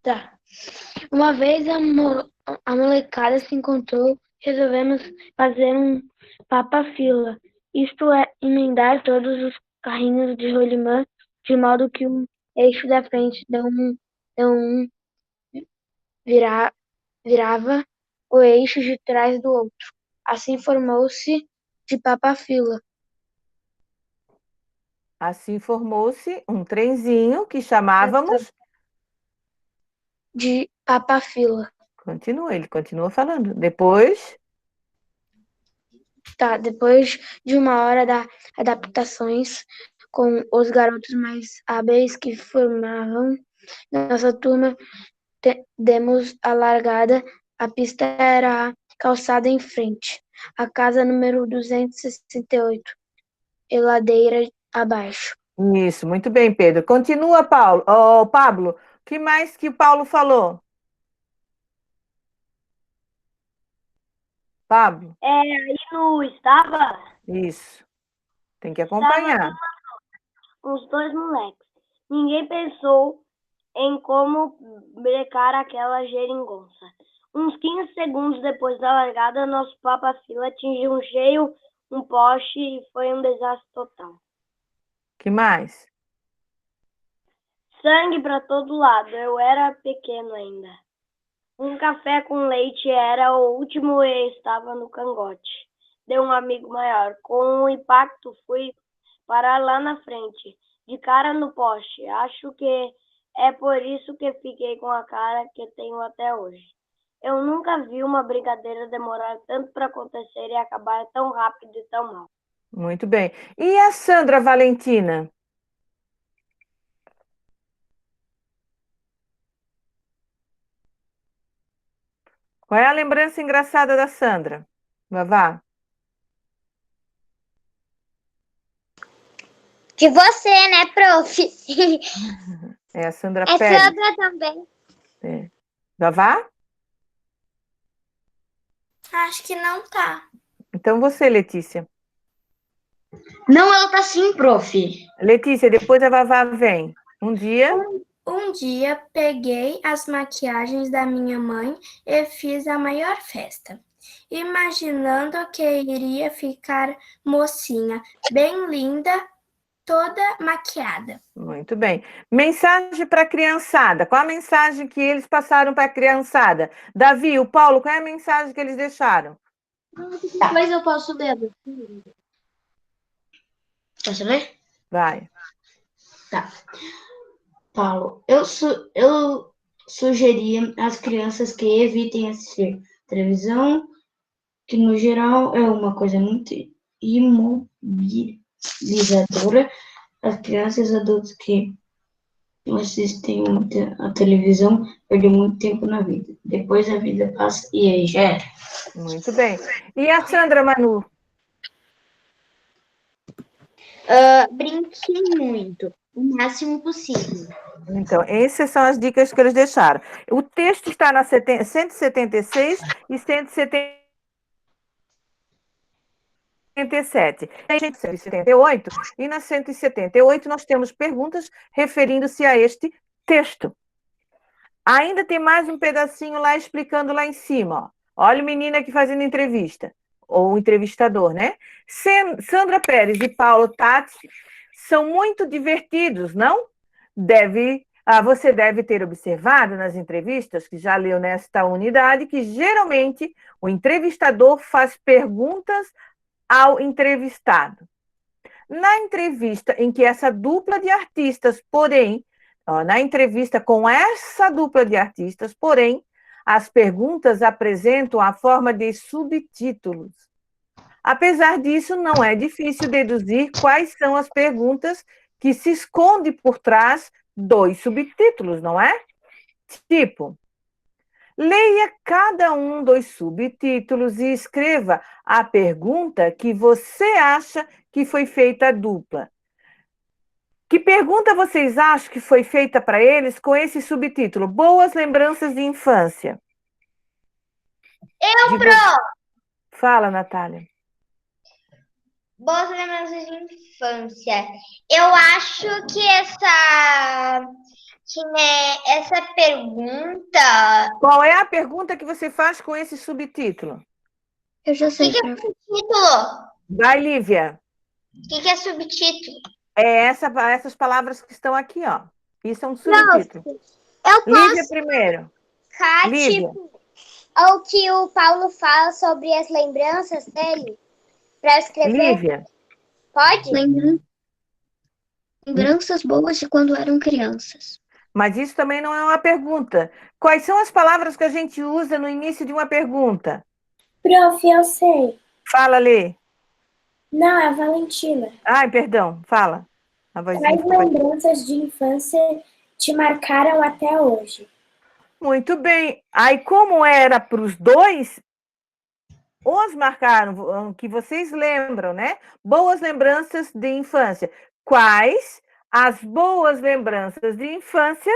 Tá. Uma vez a molecada se encontrou, resolvemos fazer um papa-fila. Isto é, emendar todos os carrinhos de rolimã de modo que um eixo da frente virava o eixo de trás do outro. Assim formou-se de papa-fila. Assim formou-se um trenzinho que chamávamos de papa-fila. Continua, ele continua falando. Depois. Tá, depois de uma hora de adaptações com os garotos mais hábeis que formavam nossa turma, demos a largada. A pista era a calçada em frente, a casa número 268, e ladeira abaixo. Isso, muito bem, Pedro. Continua, Paulo. Oh, Pablo, o que mais que o Paulo falou? Pablo? Aí no estava Isso. Tem que acompanhar. os dois moleques. Ninguém pensou em como brecar aquela geringonça. Uns 15 segundos depois da largada, nosso papa-fila atingiu um cheio, um poste e foi um desastre total. Que mais? Sangue para todo lado, eu era pequeno ainda. Um café com leite era o último e estava no cangote. de um amigo maior. Com o impacto, fui parar lá na frente, de cara no poste. Acho que é por isso que fiquei com a cara que tenho até hoje. Eu nunca vi uma brincadeira demorar tanto para acontecer e acabar tão rápido e tão mal. Muito bem. E a Sandra Valentina? Qual é a lembrança engraçada da Sandra? Vavá? De você, né, prof? É a Sandra É Pérez. Sandra também. É. Vavá? Acho que não tá. Então você, Letícia. Não, ela tá sim, prof. Letícia, depois a Vavá vem. Um dia... Um dia peguei as maquiagens da minha mãe e fiz a maior festa, imaginando que iria ficar mocinha, bem linda, toda maquiada. Muito bem. Mensagem para a criançada. Qual a mensagem que eles passaram para a criançada? Davi, o Paulo, qual é a mensagem que eles deixaram? Depois eu posso ler. Posso ler? Vai. Tá. Paulo, eu sugeria às crianças que evitem assistir televisão, que no geral é uma coisa muito imobilizadora. As crianças e adultos que assistem a televisão perdem muito tempo na vida. Depois a vida passa e aí já era. Muito bem. E a Sandra Manu? Brinque muito, o máximo possível. Então, essas são as dicas que eles deixaram. O texto está na 176 e 177. Tem 178 e na 178 nós temos perguntas referindo-se a este texto. Ainda tem mais um pedacinho lá explicando lá em cima. Ó. Olha o menino aqui fazendo entrevista. Ou o entrevistador, né? Sandra Pérez e Paulo Tati são muito divertidos, não? Você deve ter observado nas entrevistas, que já leu nesta unidade, que geralmente o entrevistador faz perguntas ao entrevistado. Na entrevista em que essa dupla de artistas, porém, na entrevista com essa dupla de artistas, porém, as perguntas apresentam a forma de subtítulos. Apesar disso, não é difícil deduzir quais são as perguntas que se escondem por trás dos subtítulos, não é? Tipo, leia cada um dos subtítulos e escreva a pergunta que você acha que foi feita à dupla. Que pergunta vocês acham que foi feita para eles com esse subtítulo? Boas lembranças de infância. Fala, Natália. Boas lembranças de infância. Eu acho que essa pergunta... Qual é a pergunta que você faz com esse subtítulo? Eu já O sei. que é subtítulo? Vai, Lívia. O que é subtítulo? É essas palavras que estão aqui, ó. Isso é um subtítulo. Eu Lívia posso primeiro. ficar, Lívia. o que o Paulo fala sobre as lembranças dele para escrever. Lívia. Pode? Lembranças boas de quando eram crianças. Mas isso também não é uma pergunta. Quais são as palavras que a gente usa no início de uma pergunta? Prof, eu sei. Fala, Lê. Não, é a Valentina. Ai, perdão. Fala. A vozinha Quais ficou aqui. lembranças de infância te marcaram até hoje? Muito bem. Aí, como era para os dois, os marcaram, que vocês lembram, né? Boas lembranças de infância. Quais as boas lembranças de infância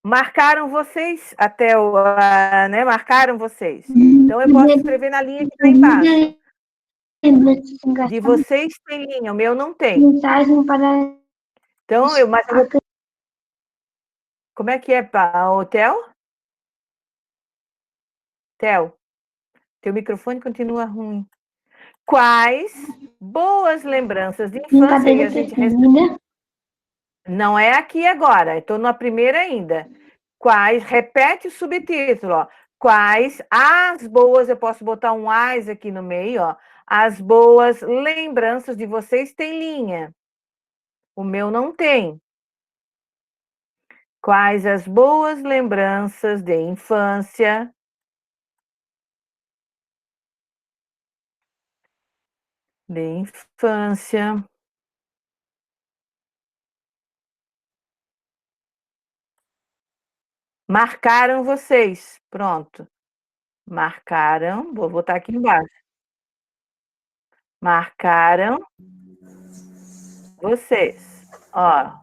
marcaram vocês até o... né? Marcaram vocês. Então, eu posso escrever na linha que está embaixo. De vocês tem linha, o meu não tem. Mensagem para... Então, como é que é, Theo? Theo, teu microfone continua ruim. Quais boas lembranças de infância e a gente recebe... Não é aqui agora, estou na primeira ainda. Repete o subtítulo, ó. Quais as boas, eu posso botar um as aqui no meio, ó. As boas lembranças de vocês têm linha. O meu não tem. Quais as boas lembranças de infância? De infância. Marcaram vocês. Pronto. Marcaram. Vou botar aqui embaixo. Marcaram vocês. Ó.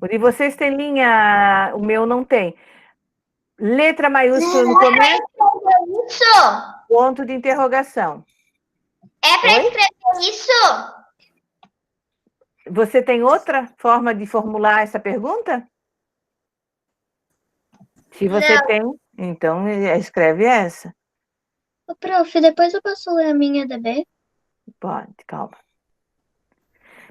O de vocês tem linha, o meu não tem. Letra maiúscula no começo. Isso! Ponto de interrogação. É para Oi? escrever isso? Você tem outra forma de formular essa pergunta? Se você Não. tem, então escreve essa. Ô, prof, depois eu posso ler a minha DB? Pode, calma.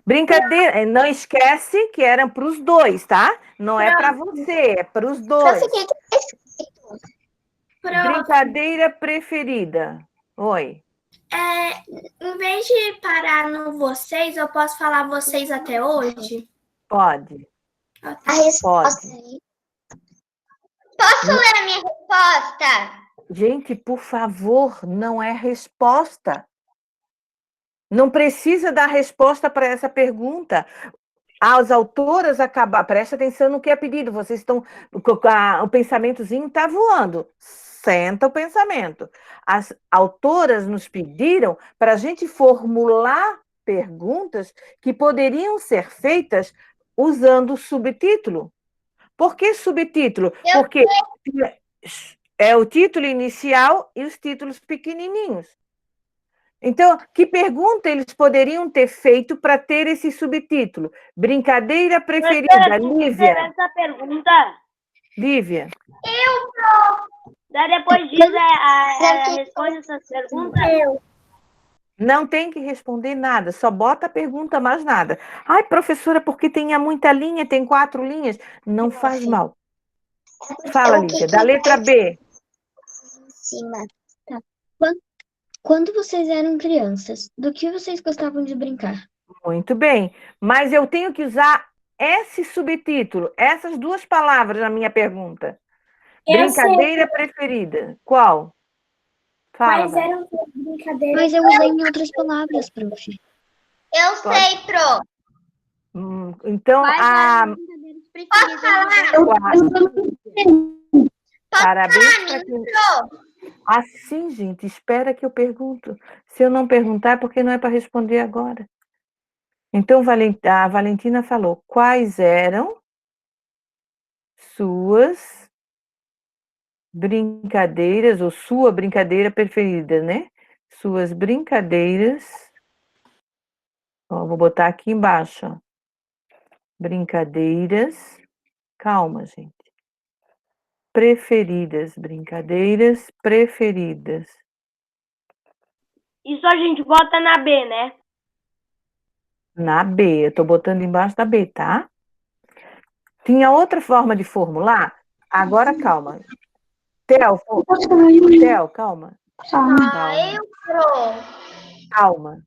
Brincadeira, não esquece que eram para os dois, tá? Não é para você, é para os dois. Prof, o que é escrito? Brincadeira preferida. Oi. Em vez de parar no vocês, eu posso falar vocês até hoje? Pode. A resposta. Posso ler a minha resposta? Gente, por favor, não é resposta. Não precisa dar resposta para essa pergunta. As autoras acabaram. Presta atenção no que é pedido. Vocês estão. O pensamentozinho está voando. Senta o pensamento. As autoras nos pediram para a gente formular perguntas que poderiam ser feitas usando o subtítulo. Por que subtítulo? Porque é o título inicial e os títulos pequenininhos. Então, que pergunta eles poderiam ter feito para ter esse subtítulo? Brincadeira preferida, Lívia. Essa pergunta. Lívia. Daí depois diz responde essa pergunta. Não tem que responder nada, só bota a pergunta, mais nada. Ai, professora, porque tem muita linha, tem 4 linhas. Não faz mal. Fala, Lívia, da letra B. Cima. Tá. Quando vocês eram crianças, do que vocês gostavam de brincar? Muito bem, mas eu tenho que usar esse subtítulo, essas 2 palavras na minha pergunta. Brincadeira preferida. Qual? Fala. Quais eram as brincadeiras? Mas eu usei em outras palavras, prof. Eu sei, Pro. Então, Posso falar? Parabéns para quem... Assim, gente, espera que eu pergunto. Se eu não perguntar, é porque não é para responder agora. Então, a Valentina falou, quais eram suas brincadeiras, ou sua brincadeira preferida, né? Suas brincadeiras... Ó, vou botar aqui embaixo, ó. Brincadeiras... Calma, gente. Preferidas, brincadeiras preferidas. Isso a gente bota na B, né? Na B, eu tô botando embaixo da B, tá? Tinha outra forma de formular? Agora, calma. Theo, calma. Calma.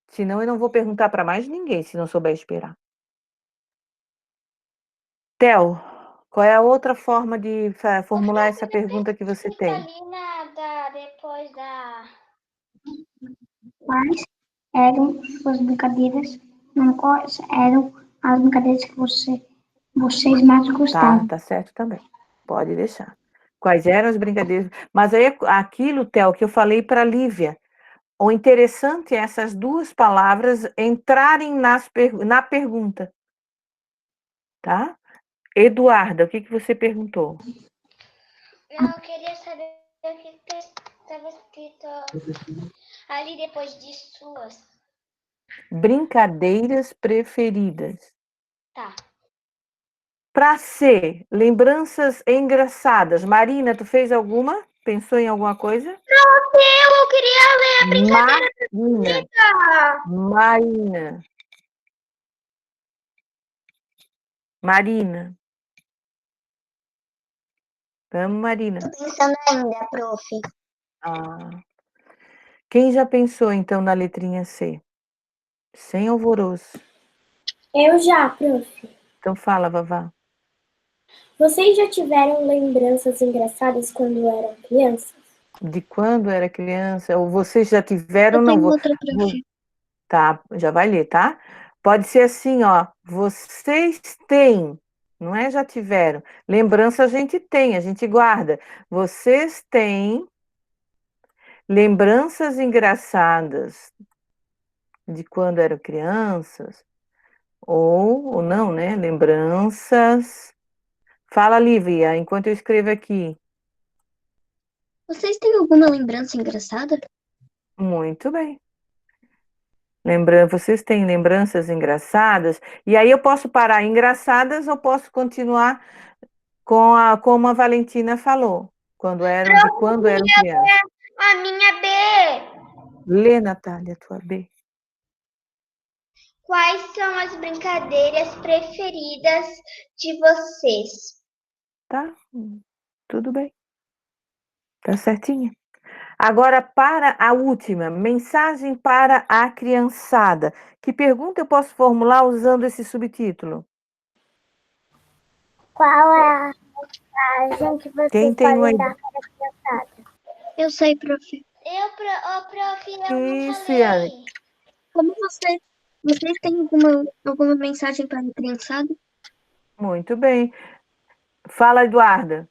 Senão eu não vou perguntar para mais ninguém, se não souber esperar. Theo, qual é a outra forma de formular essa pergunta que você tem? Depois da... Quais eram suas brincadeiras? Não, quais eram as brincadeiras que vocês mais gostavam? Tá certo também. Pode deixar. Quais eram as brincadeiras? Mas aí aquilo, Theo, que eu falei para a Lívia. O interessante é essas 2 palavras entrarem na pergunta. Tá? Eduarda, o que você perguntou? Eu queria saber o que estava escrito ali depois de suas. Brincadeiras preferidas. Tá. Para C, lembranças engraçadas. Marina, tu fez alguma? Pensou em alguma coisa? Eu queria ler a brincadeira preferida. Marina. Vamos, Marina. Tô pensando ainda, prof. Ah. Quem já pensou, então, na letrinha C? Sem alvoroço. Eu já, prof. Então fala, Vavá. Vocês já tiveram lembranças engraçadas quando eram crianças? De quando era criança? Ou vocês já tiveram? Eu Não tenho vou. outra, prof. Tá, já vai ler, tá? Pode ser assim, ó. Vocês têm, não é já tiveram. Lembrança a gente tem, a gente guarda. Vocês têm lembranças engraçadas de quando eram crianças? Ou não, né? Lembranças. Fala, Lívia, enquanto eu escrevo aqui. Vocês têm alguma lembrança engraçada? Muito bem. Vocês têm lembranças engraçadas? E aí eu posso parar engraçadas ou posso continuar como a Valentina falou, quando eram crianças. A minha B. Lê, Natália, tua B. Quais são as brincadeiras preferidas de vocês? Tá? Tudo bem. Tá certinho. Agora, para a última, mensagem para a criançada. Que pergunta eu posso formular usando esse subtítulo? Qual é a mensagem que vocês podem dar para a criançada? Eu sei, prof. Prof, eu não Isso, falei. Yane. Como vocês têm alguma mensagem para a criançada? Muito bem. Fala, Eduarda.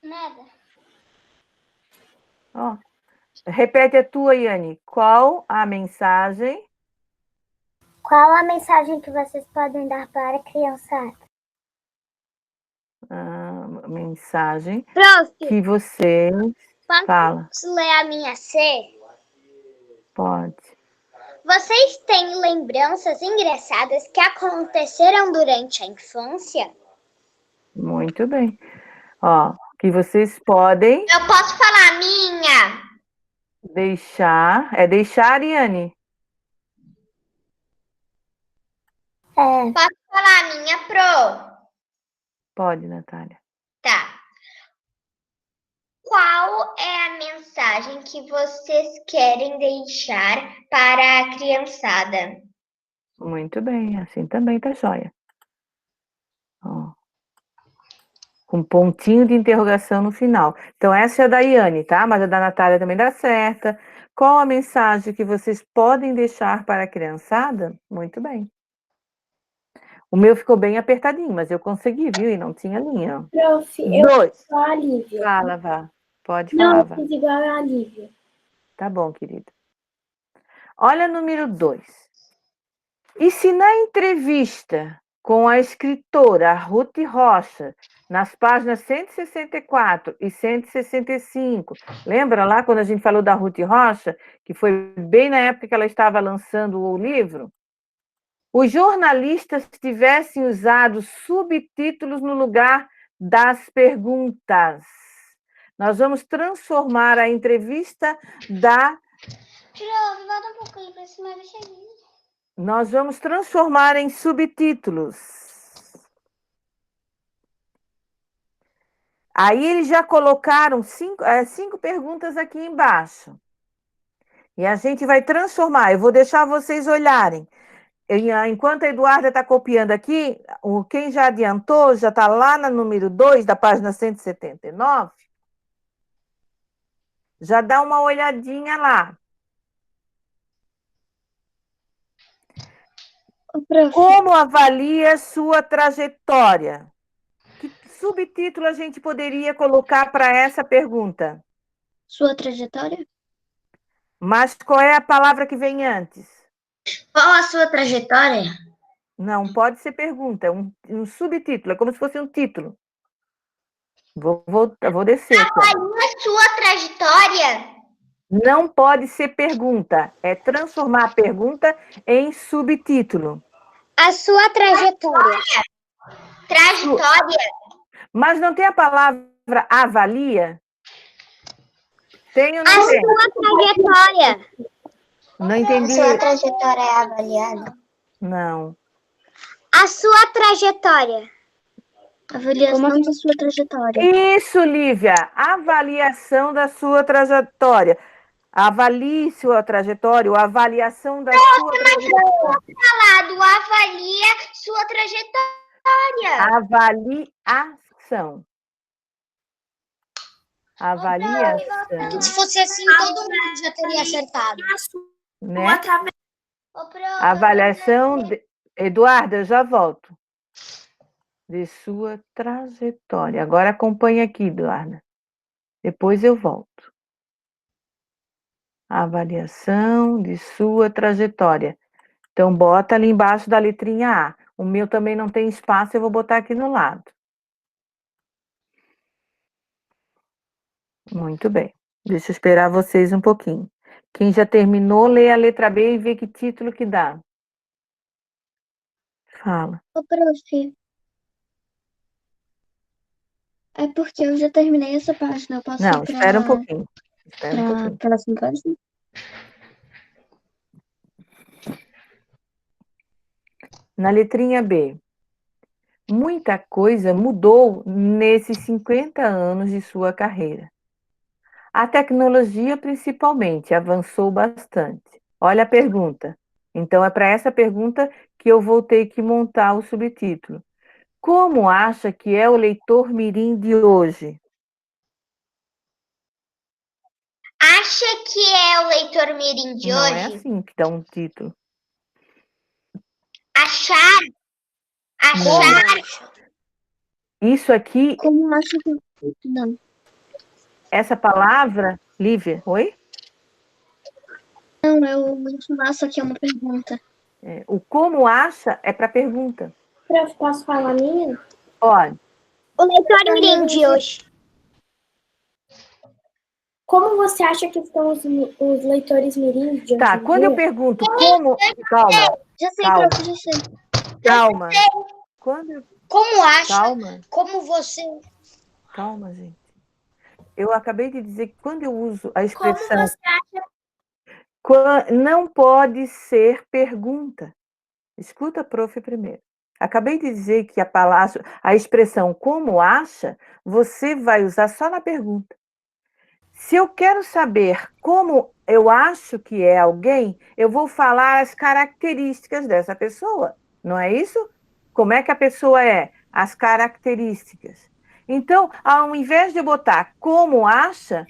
Nada. Ó, repete a tua, Yane. Qual a mensagem? Qual a mensagem que vocês podem dar para a criançada? Mensagem Prof, que você fala. posso ler a minha C? Pode. Vocês têm lembranças engraçadas que aconteceram durante a infância? Muito bem. Ó, que vocês podem Eu posso falar a minha? deixar. É deixar, Yane? Posso falar a minha, Pro? Pode, Natália. Tá. Qual é a mensagem que vocês querem deixar para a criançada? Muito bem, assim também tá jóia. Ó. Com pontinho de interrogação no final. Então, essa é a da Yane, tá? Mas a da Natália também dá certa. Qual a mensagem que vocês podem deixar para a criançada? Muito bem. O meu ficou bem apertadinho, mas eu consegui, viu? E não tinha linha. Prof, eu Dois. sou a Lívia. Fala, Vá. Pode Não, falar, eu Vá. fiz igual a Lívia. Tá bom, querida. Olha número 2. E se na entrevista com a escritora Ruth Rocha, nas páginas 164 e 165, lembra lá quando a gente falou da Ruth Rocha, que foi bem na época que ela estava lançando o livro? Os jornalistas tivessem usado subtítulos no lugar das perguntas. Nós vamos transformar a entrevista da... Volta um pouquinho para cima, deixa aí. Nós vamos transformar em subtítulos. Aí eles já colocaram cinco perguntas aqui embaixo. E a gente vai transformar. Eu vou deixar vocês olharem. Enquanto a Eduarda está copiando aqui, quem já adiantou, já está lá no número 2 da página 179. Já dá uma olhadinha lá. Como avalia sua trajetória? Que subtítulo a gente poderia colocar para essa pergunta? Sua trajetória? Mas qual é a palavra que vem antes? Qual a sua trajetória? Não, pode ser pergunta, um subtítulo, é como se fosse um título. Vou descer aqui. Avalia a sua trajetória? Não pode ser pergunta, é transformar a pergunta em subtítulo. A sua trajetória. Trajetória? Mas não tem a palavra avalia? Tem ou não A tem? sua trajetória. Não entendi. A sua trajetória é avaliada? Não. A sua trajetória. Avaliação da sua trajetória. Isso, Lívia. Avaliação da sua trajetória. Avalie sua trajetória, ou avaliação da sua trajetória. Falado, avalia sua trajetória. Avaliação. Avaliação. Se fosse assim, todo mundo já teria acertado. Né? Avaliação. Eduarda, eu já volto. De sua trajetória. Agora acompanha aqui, Eduarda. Depois eu volto. Avaliação de sua trajetória. Então, bota ali embaixo da letrinha A. O meu também não tem espaço, eu vou botar aqui no lado. Muito bem. Deixa eu esperar vocês um pouquinho. Quem já terminou, lê a letra B e vê que título que dá. Fala. Ô, prof. É porque eu já terminei essa página. Eu posso Não, ir pra... espera um pouquinho. Espera um pouquinho. Próxima página? Na letrinha B. Muita coisa mudou nesses 50 anos de sua carreira. A tecnologia, principalmente, avançou bastante. Olha a pergunta. Então, é para essa pergunta que eu vou ter que montar o subtítulo. Como acha que é o leitor mirim de hoje? Acha que é o leitor mirim de Não hoje? é assim que dá um título. Achar? Isso aqui... Como acha que... Não. Essa palavra... Lívia, oi? Não, eu faço aqui uma pergunta. O como acha é para pergunta. Prof, posso falar a minha? Pode. O leitor mirim de hoje. Como você acha que estão os leitores mirim de hoje? Tá, quando eu pergunto como... Calma. Já sei, Calma. prof, já sei. Calma. Quando... Como acha? Calma. Como você... Calma, gente. Eu acabei de dizer que quando eu uso a expressão... Como você acha? Não pode ser pergunta. Escuta a prof primeiro. Acabei de dizer que a expressão como acha, você vai usar só na pergunta. Se eu quero saber como eu acho que é alguém, eu vou falar as características dessa pessoa. Não é isso? Como é que a pessoa é? As características. Então, ao invés de eu botar como acha,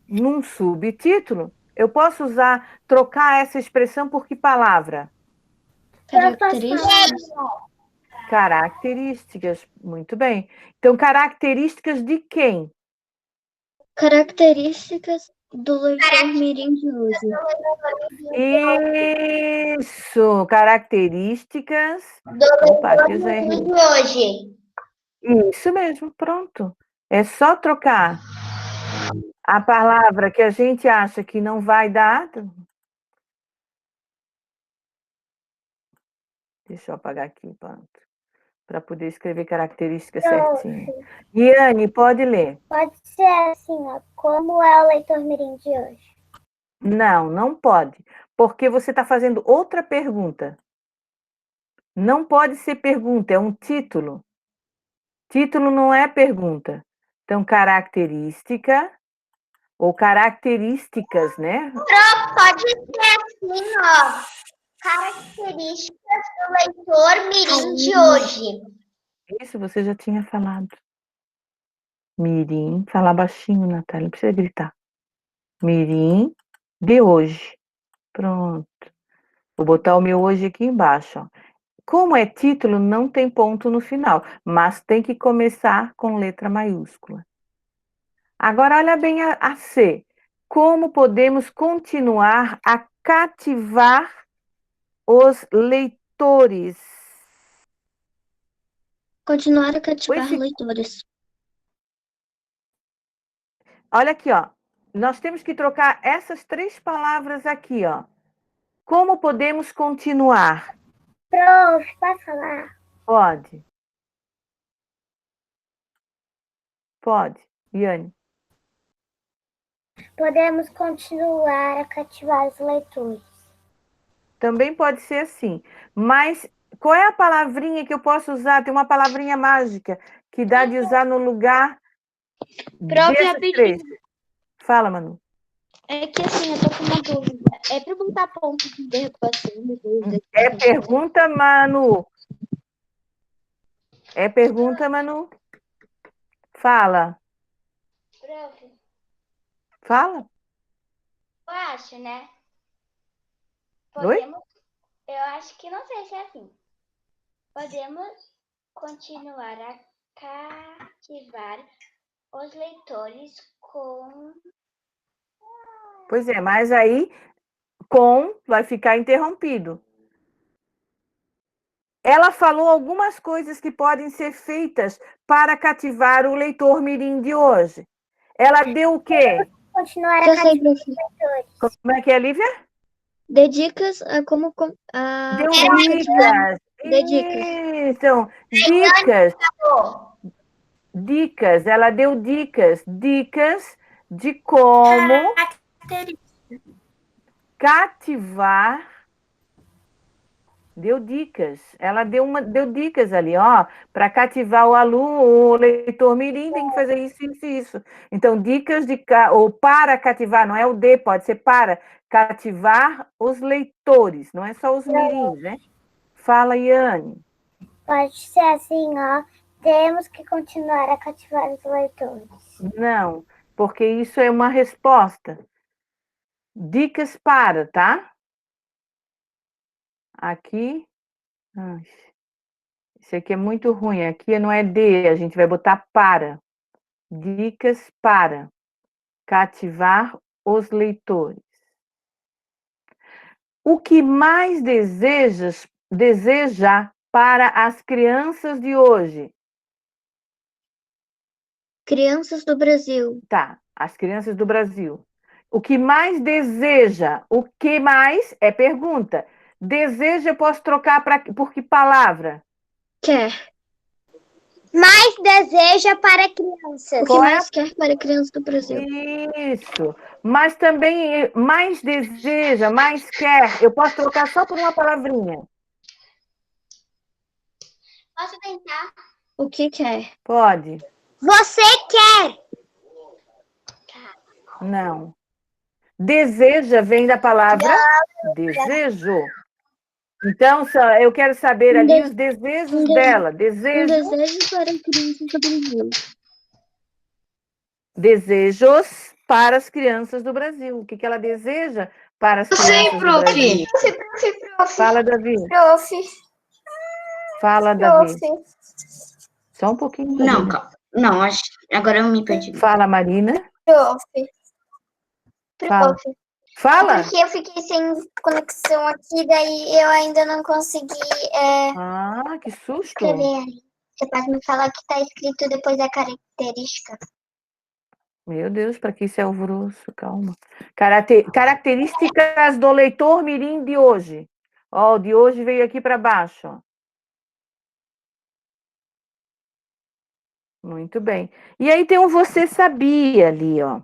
num subtítulo, eu posso trocar essa expressão por que palavra? Características. Características. Muito bem. Então, características de quem? Características do leitor mirim de hoje. Isso, características Do leitor mirim de hoje. Isso mesmo, pronto. É só trocar a palavra que a gente acha que não vai dar. Deixa eu apagar aqui, pronto. Para poder escrever características certinho. Iane, pode ler. Pode ser assim, ó. Como é o leitor mirim de hoje? Não, não pode. Porque você está fazendo outra pergunta. Não pode ser pergunta, é um título. Título não é pergunta. Então, característica ou características, né? Pode ser assim, ó. Características do leitor mirim de hoje. Isso você já tinha falado. Mirim, falar baixinho, Natália, não precisa gritar. Mirim de hoje. Pronto. Vou botar o meu hoje aqui embaixo, ó. Como é título, não tem ponto no final, mas tem que começar com letra maiúscula. Agora, olha bem a C. Como podemos continuar a cativar os leitores? Continuar a cativar leitores. Olha aqui, ó. Nós temos que trocar essas 3 palavras aqui, ó. Como podemos continuar? Prof, pode falar? Pode. Pode. Iane. Podemos continuar a cativar os leitores. Também pode ser assim. Mas Qual é a palavrinha que eu posso usar? Tem uma palavrinha mágica que dá de usar no lugar Prof, desses rapidinho. três. Fala, Manu. É que assim, eu tô com uma dúvida. É para botar ponto de interrogação depois É pergunta, Manu. É pergunta, Manu. Fala. Prof, Fala. eu acho, né? Oi? Eu acho que não sei se é assim. Podemos continuar a cativar os leitores com... Pois é, mas aí com vai ficar interrompido. Ela falou algumas coisas que podem ser feitas para cativar o leitor mirim de hoje. Ela deu o quê? Continuar a Já sei, cativar prof. os leitores. Como é que é, Lívia? Dê dicas a como... Deu cativar. dicas. Dê dicas. Então, dicas. Dicas. Ela deu dicas. Dicas de como cativar. Deu dicas. Ela deu dicas ali, ó, para cativar o aluno, o leitor mirim tem que fazer isso, isso e isso. Então, dicas ou para cativar, não é o de, pode ser para cativar os leitores, não é só os mirins, né? Fala, Iane. Pode ser assim, ó. Temos que continuar a cativar os leitores. Não, porque isso é uma resposta. Dicas para, tá? Aqui. Ai, esse aqui é muito ruim. Aqui não é de, a gente vai botar para. Dicas para cativar os leitores. O que mais deseja para as crianças de hoje? Crianças do Brasil. Tá, as crianças do Brasil. O que mais deseja? O que mais é pergunta. Deseja, eu posso trocar por que palavra? Quer. Mais deseja para crianças. O que mais quer para crianças do Brasil? Isso. Mas também mais deseja, mais quer. Eu posso trocar só por uma palavrinha. Posso tentar? O que quer? Pode. Você quer. Não. Deseja vem da palavra desejo. Então, eu quero saber ali os desejos dela. Desejo. Desejo para crianças do Brasil. Desejos para as crianças do Brasil. O que ela deseja para as crianças do Brasil? Prof. Fala, Davi. Prof. Fala, Davi. Só um pouquinho. Não, calma. Não, agora eu me perdi. Fala, Marina. Prof. Fala. Fala. Porque eu fiquei sem conexão aqui, daí eu ainda não consegui Ah, que susto. escrever ali. Você pode me falar que está escrito depois da característica? Meu Deus, para que esse alvoroço? Calma. Características do leitor mirim de hoje. Ó, o de hoje veio aqui para baixo. Ó. Muito bem. E aí tem um você sabia ali, ó.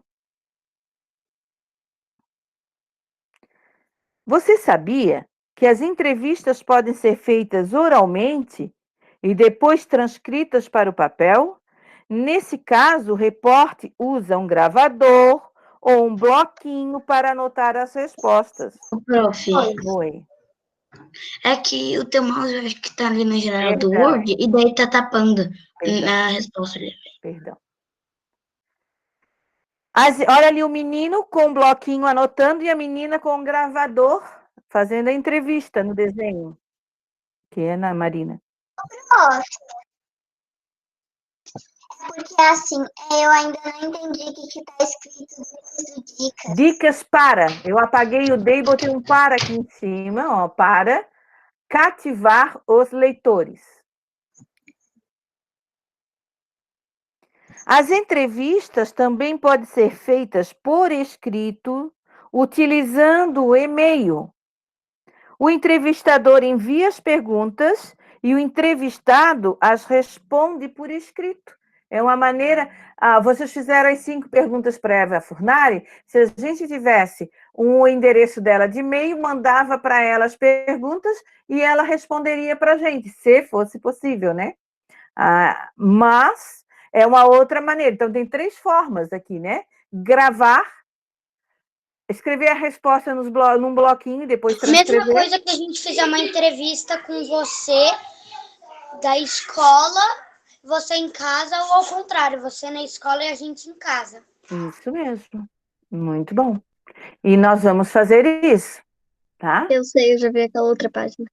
Você sabia que as entrevistas podem ser feitas oralmente e depois transcritas para o papel? Nesse caso, o repórter usa um gravador ou um bloquinho para anotar as respostas. Prof. Oi. É que o teu mouse eu acho que tá ali na janela do Word e daí tá tapando a resposta dele. Perdão. Olha ali o menino com um bloquinho anotando e a menina com um gravador fazendo a entrevista no desenho. Que é, Ana Marina? Porque assim, eu ainda não entendi o que está escrito no dicas. Dicas para. Eu apaguei o D e botei um para aqui em cima, ó, para cativar os leitores. As entrevistas também podem ser feitas por escrito, utilizando o e-mail. O entrevistador envia as perguntas e o entrevistado as responde por escrito. É uma maneira... vocês fizeram as 5 perguntas para a Eva Furnari. Se a gente tivesse o endereço dela de e-mail, mandava para ela as perguntas e ela responderia para a gente, se fosse possível, né? Mas é uma outra maneira. Então, tem 3 formas aqui, né? Gravar, escrever a resposta num bloquinho e depois transcrever. Mesma coisa que a gente fizer uma entrevista com você da escola, você em casa, ou ao contrário, você na escola e a gente em casa. Isso mesmo. Muito bom. E nós vamos fazer isso, tá? Eu sei, eu já vi aquela outra página.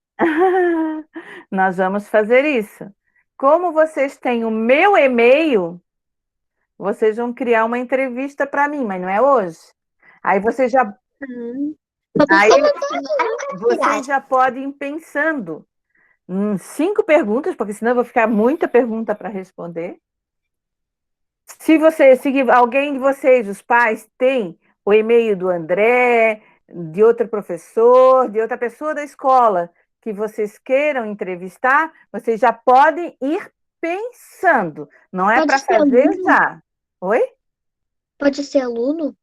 Nós vamos fazer isso. Como vocês têm o meu e-mail, vocês vão criar uma entrevista para mim, mas não é hoje. Aí vocês já podem ir pensando em 5 perguntas, porque senão eu vou ficar muita pergunta para responder. Se alguém de vocês, os pais, tem o e-mail do André, de outro professor, de outra pessoa da escola que vocês queiram entrevistar, vocês já podem ir pensando. Não é para fazer já. Oi? Pode ser aluno?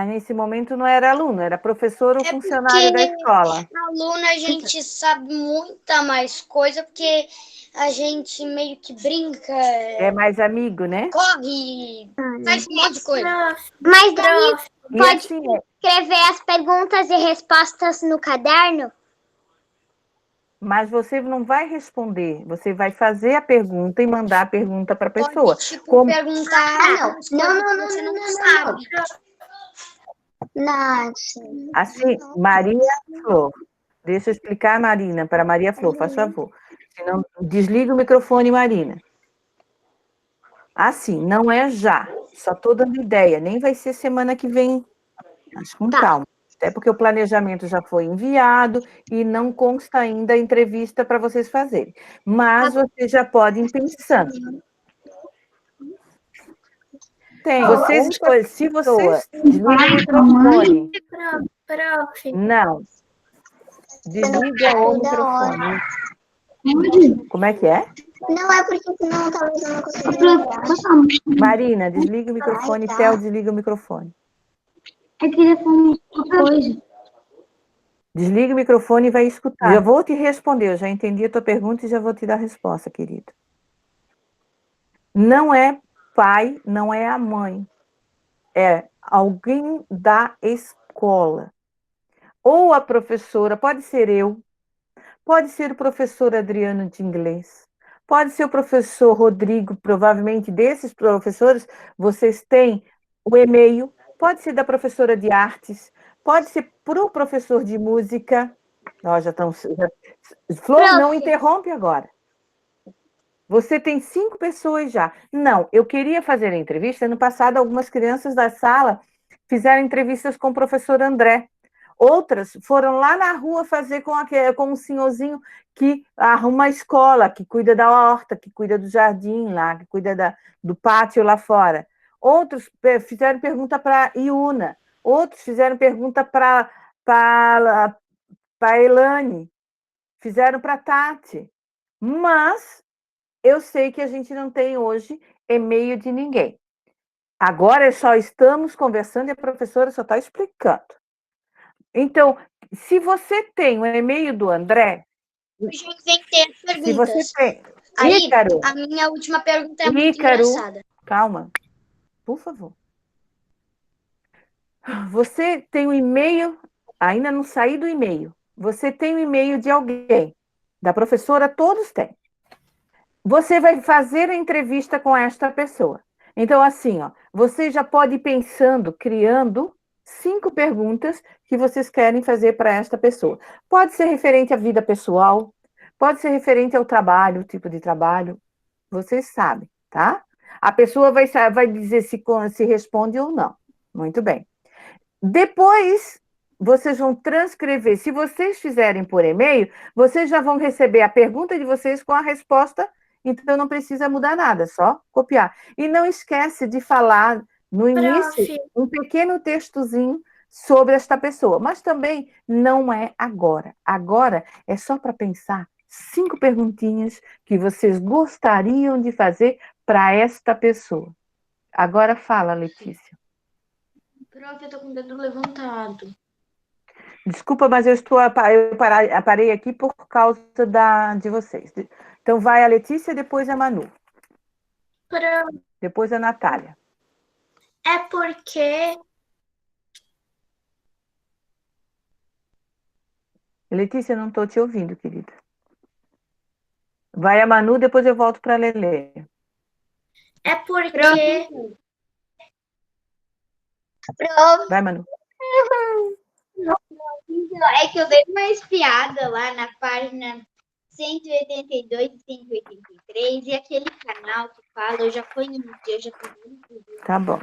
Nesse momento não era aluno, era professor ou funcionário da escola. Aluno, a gente sabe muita mais coisa, porque a gente meio que brinca. É mais amigo, né? Corre, faz um monte de coisa. Mas daí pode assim, escrever as perguntas e respostas no caderno? Mas você não vai responder, você vai fazer a pergunta e mandar a pergunta para a pessoa. Tipo, perguntar, não. Assim, Maria Flor. Deixa eu explicar, Marina, para Maria Flor, faz favor. Senão, desliga o microfone, Marina. Assim, não é já. Só estou dando ideia. Nem vai ser semana que vem. Mas com calma. Até porque o planejamento já foi enviado e não consta ainda a entrevista para vocês fazerem. Mas vocês já podem ir pensando. Se vocês desligam o microfone. Não. Desliga o microfone. Como é que é? Não é porque senão talvez eu não consiga. Marina, desliga o microfone. Theo, desliga o microfone. Eu queria falar uma coisa. Desliga o microfone e vai escutar. Já vou te responder, eu já entendi a tua pergunta e já vou te dar a resposta, querido. Não é pai, não é a mãe. É alguém da escola. Ou a professora, pode ser eu, pode ser o professor Adriano de inglês, pode ser o professor Rodrigo, provavelmente desses professores, vocês têm o e-mail, pode ser da professora de artes, pode ser para o professor de música. Nós já estamos... Flor, não interrompe agora. Você tem 5 pessoas já. Não, eu queria fazer a entrevista. Ano passado, algumas crianças da sala fizeram entrevistas com o professor André. Outras foram lá na rua fazer com um senhorzinho que arruma a escola, que cuida da horta, que cuida do jardim lá, que cuida do pátio lá fora. Outros fizeram pergunta para a Iuna. Outros fizeram pergunta para a Elane. Fizeram para a Tati. Mas eu sei que a gente não tem hoje e-mail de ninguém. Agora só estamos conversando e a professora só está explicando. Então, se você tem o e-mail do André... Eu já inventei as perguntas. Se você tem... Aí, Ícaro, a minha última pergunta é muito engraçada. Calma, por favor. Você tem um e-mail, ainda não saí do e-mail. Você tem o e-mail de alguém, da professora, todos têm. Você vai fazer a entrevista com esta pessoa. Então, assim, você já pode ir pensando, criando 5 perguntas que vocês querem fazer para esta pessoa. Pode ser referente à vida pessoal, pode ser referente ao trabalho, o tipo de trabalho, vocês sabem, tá? A pessoa vai dizer se responde ou não. Muito bem. Depois, vocês vão transcrever. Se vocês fizerem por e-mail, vocês já vão receber a pergunta de vocês com a resposta. Então, não precisa mudar nada, só copiar. E não esquece de falar no início um pequeno textozinho sobre esta pessoa. Mas também não é agora. Agora é só para pensar 5 perguntinhas que vocês gostariam de fazer para esta pessoa. Agora fala, Letícia. Prof, eu tô com o dedo levantado. Desculpa, mas eu parei aqui por causa de vocês. Então, vai a Letícia, depois a Manu. Depois a Natália. É porque Letícia, não estou te ouvindo, querida. Vai a Manu, depois eu volto para a Lelê. É porque Vai, Manu. É que eu dei uma espiada lá na página 182 e 183 e aquele canal que fala, eu já conheci, eu já tenho. Tá bom.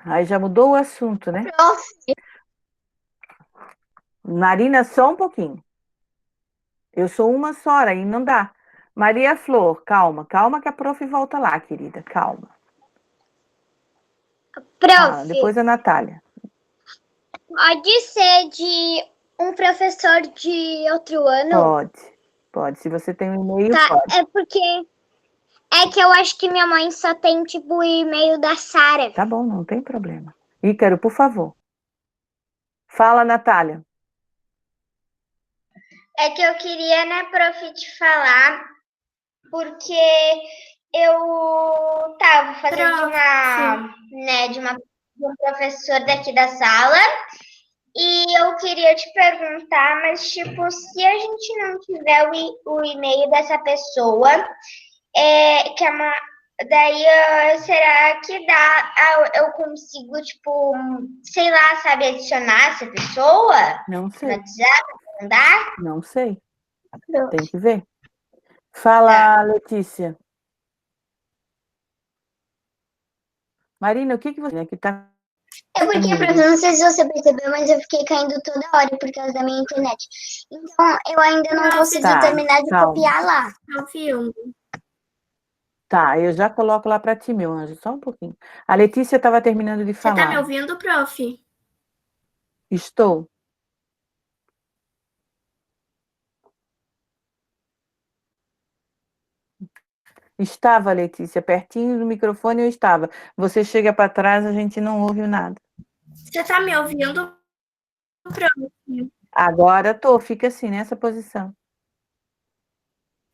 Aí já mudou o assunto, né? Marina, só um pouquinho. Eu sou uma só, aí não dá. Maria Flor, calma. Calma que a prof volta lá, querida. Calma. Prof, Depois a Natália. pode ser de um professor de outro ano? Pode. Se você tem um e-mail, Tá, pode. é porque é que eu acho que minha mãe só tem, tipo, o e-mail da Sara. Tá bom, não tem problema. Ícaro, por favor. Fala, Natália. É que eu queria, né, prof, te falar, porque eu tava fazendo de um professor daqui da sala, e eu queria te perguntar, mas, tipo, se a gente não tiver o e-mail dessa pessoa, será que eu consigo, tipo, sei lá, sabe, adicionar essa pessoa Não no sei. WhatsApp, mandar? Não sei. Tem que ver. Fala, Letícia. Marina, o que você... Aqui tá... É porque, professor, não sei se você percebeu, mas eu fiquei caindo toda hora por causa da minha internet. Então, eu ainda não consegui terminar de copiar lá. Tá, eu já coloco lá para ti, meu anjo, só um pouquinho. A Letícia estava terminando de falar. Você tá me ouvindo, prof? Estou. Estava, Letícia, pertinho do microfone eu estava. Você chega para trás, a gente não ouve nada. Você tá me ouvindo, prof? Agora tô, fica assim, nessa posição.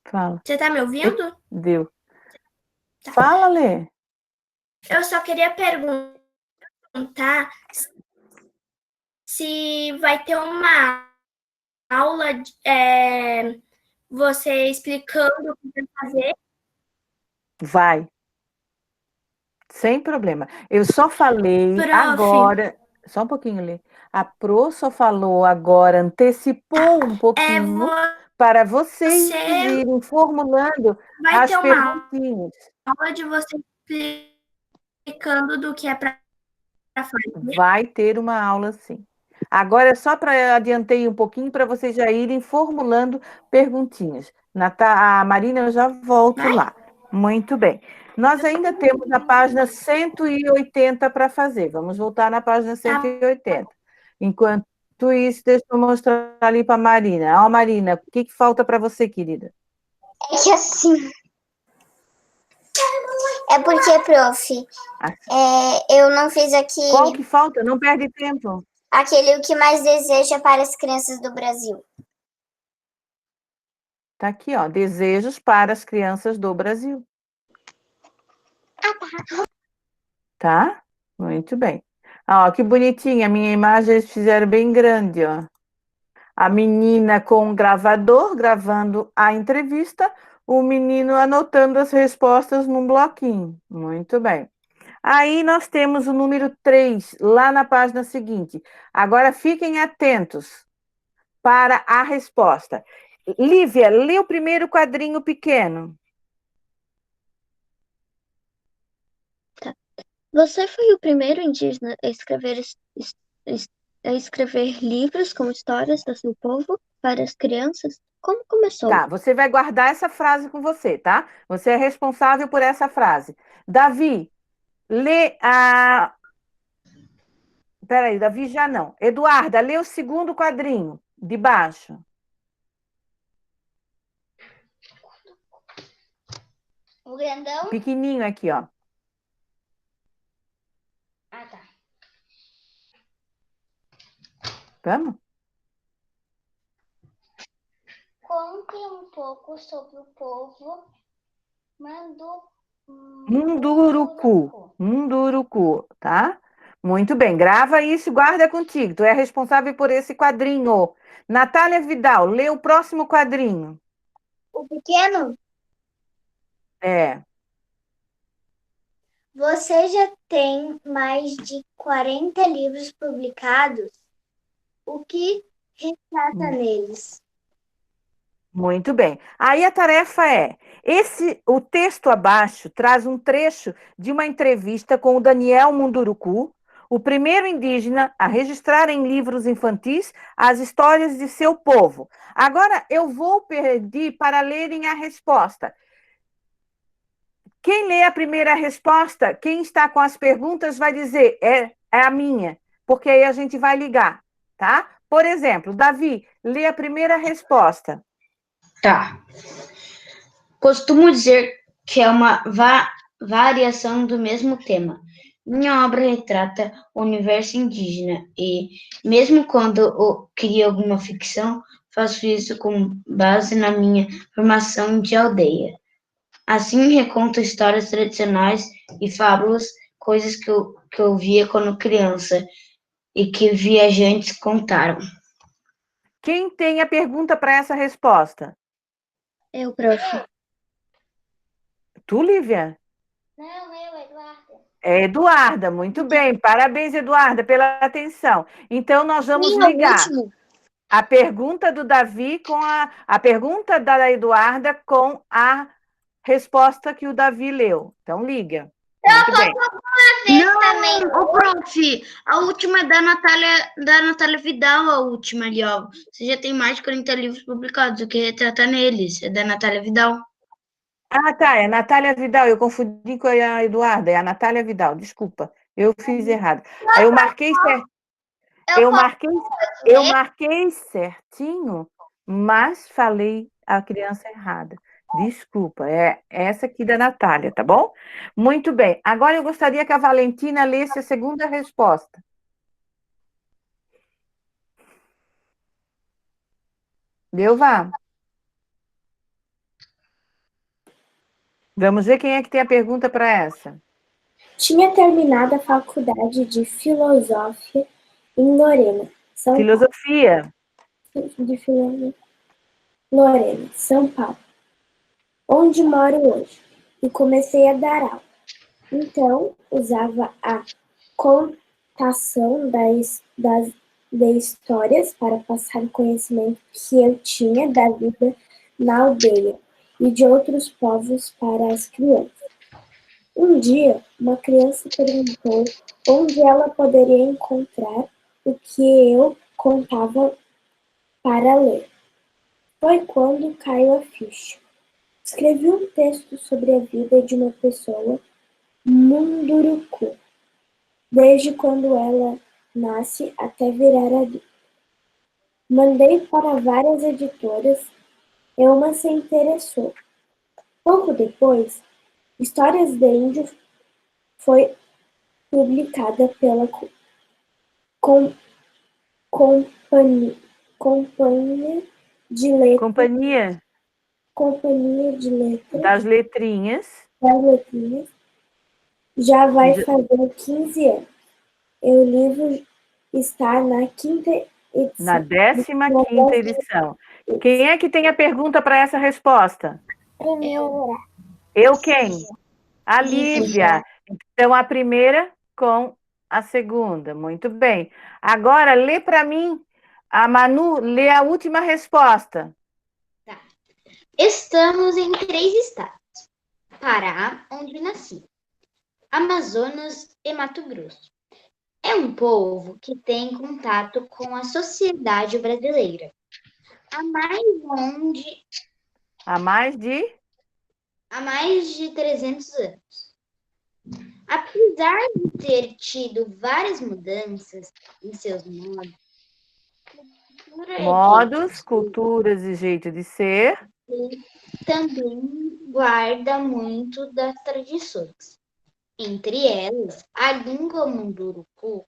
Fala. Você tá me ouvindo? Deu. Tá. Fala, Lê. Eu só queria perguntar se vai ter uma aula, você explicando o que vai fazer. Vai. Sem problema. Eu só falei agora... Só um pouquinho, Lê. A Pro só falou agora, antecipou um pouquinho para vocês irem formulando as perguntinhas. Aula de você explicando do que é para fazer. Vai ter uma aula, sim. Agora é só para adiantei um pouquinho para vocês já irem formulando perguntinhas. A Marina, eu já volto lá. Muito bem. Nós ainda temos a página 180 para fazer. Vamos voltar na página 180. Enquanto isso, deixa eu mostrar ali para a Marina. Ó, Marina, o que falta para você, querida? É que assim... É porque, prof, eu não fiz aqui... Qual que falta? Não perde tempo. Aquele o que mais deseja para as crianças do Brasil. Tá aqui, ó. Desejos para as crianças do Brasil. Tá? Muito bem. Ó, que bonitinha. A minha imagem eles fizeram bem grande, ó. A menina com o gravador gravando a entrevista, o menino anotando as respostas num bloquinho. Muito bem. Aí nós temos o número 3, lá na página seguinte. Agora fiquem atentos para a resposta. Lívia, lê o primeiro quadrinho pequeno. Você foi o primeiro indígena a escrever livros com histórias do seu povo para as crianças? Como começou? Tá, você vai guardar essa frase com você, tá? Você é responsável por essa frase. Davi, lê a... Peraí, Davi já não. Eduarda, lê o segundo quadrinho, de baixo. O grandão? Pequenininho aqui, ó. Ah, tá. Vamos? Conte um pouco sobre o povo Munduruku, tá? Muito bem, grava isso e guarda contigo. Tu é responsável por esse quadrinho. Natália Vidal, lê o próximo quadrinho. O pequeno? É. Você já tem mais de 40 livros publicados? O que retrata neles? Muito bem. Aí a tarefa é: o texto abaixo traz um trecho de uma entrevista com o Daniel Munduruku, o primeiro indígena a registrar em livros infantis as histórias de seu povo. Agora eu vou pedir para lerem a resposta. Quem lê a primeira resposta, quem está com as perguntas vai dizer, é a minha, porque aí a gente vai ligar, tá? Por exemplo, Davi, lê a primeira resposta. Tá. Costumo dizer que é uma variação do mesmo tema. Minha obra retrata o universo indígena e, mesmo quando eu crio alguma ficção, faço isso com base na minha formação de aldeia. Assim, reconto histórias tradicionais e fábulas, coisas que eu via quando criança e que viajantes contaram. Quem tem a pergunta para essa resposta? Eu, prof. Tu, Lívia? Não, Eduarda. É Eduarda, muito bem. Parabéns, Eduarda, pela atenção. Então, nós vamos ligar a pergunta do Davi com a pergunta da Eduarda com a resposta que o Davi leu. Então, liga. Muito bem. Não, prof, a última é da Natália Vidal, a última ali, ó. Você já tem mais de 40 livros publicados, o que retrata neles, é da Natália Vidal. Ah, tá, é a Natália Vidal, eu confundi com a Eduarda, é a Natália Vidal, desculpa, eu fiz errado. Aí eu marquei certo. Eu marquei certinho, mas falei a criança errada. Desculpa, é essa aqui da Natália, tá bom? Muito bem. Agora eu gostaria que a Valentina lesse a segunda resposta. Delva? Vamos ver quem é que tem a pergunta para essa. Tinha terminado a faculdade de filosofia em Lorena, São Filosofia. Paulo. De filosofia. Lorena, São Paulo, onde moro hoje, e comecei a dar aula. Então, usava a contação de histórias para passar o conhecimento que eu tinha da vida na aldeia e de outros povos para as crianças. Um dia, uma criança perguntou onde ela poderia encontrar o que eu contava para ler. Foi quando caiu a ficha. Escrevi um texto sobre a vida de uma pessoa Munduruku, desde quando ela nasce até virar adulta. Mandei para várias editoras e uma se interessou. Pouco depois, Histórias de Índio foi publicada pela Companhia de Letras. Companhia de Letras. Das letrinhas. Já vai fazer 15 anos. E o livro está na 5ª edição. Na 15ª edição. Quem é que tem a pergunta para essa resposta? Eu quem? A Lívia. Então, a primeira com a segunda. Muito bem. Agora, lê para mim. A Manu, lê a última resposta. Tá. Estamos em 3 estados. Pará, onde nasci. Amazonas e Mato Grosso. É um povo que tem contato com a sociedade brasileira. Há mais de 300 anos. Apesar de ter tido várias mudanças em seus modos, culturas e jeito de ser, também guarda muito das tradições. Entre elas, a língua Munduruku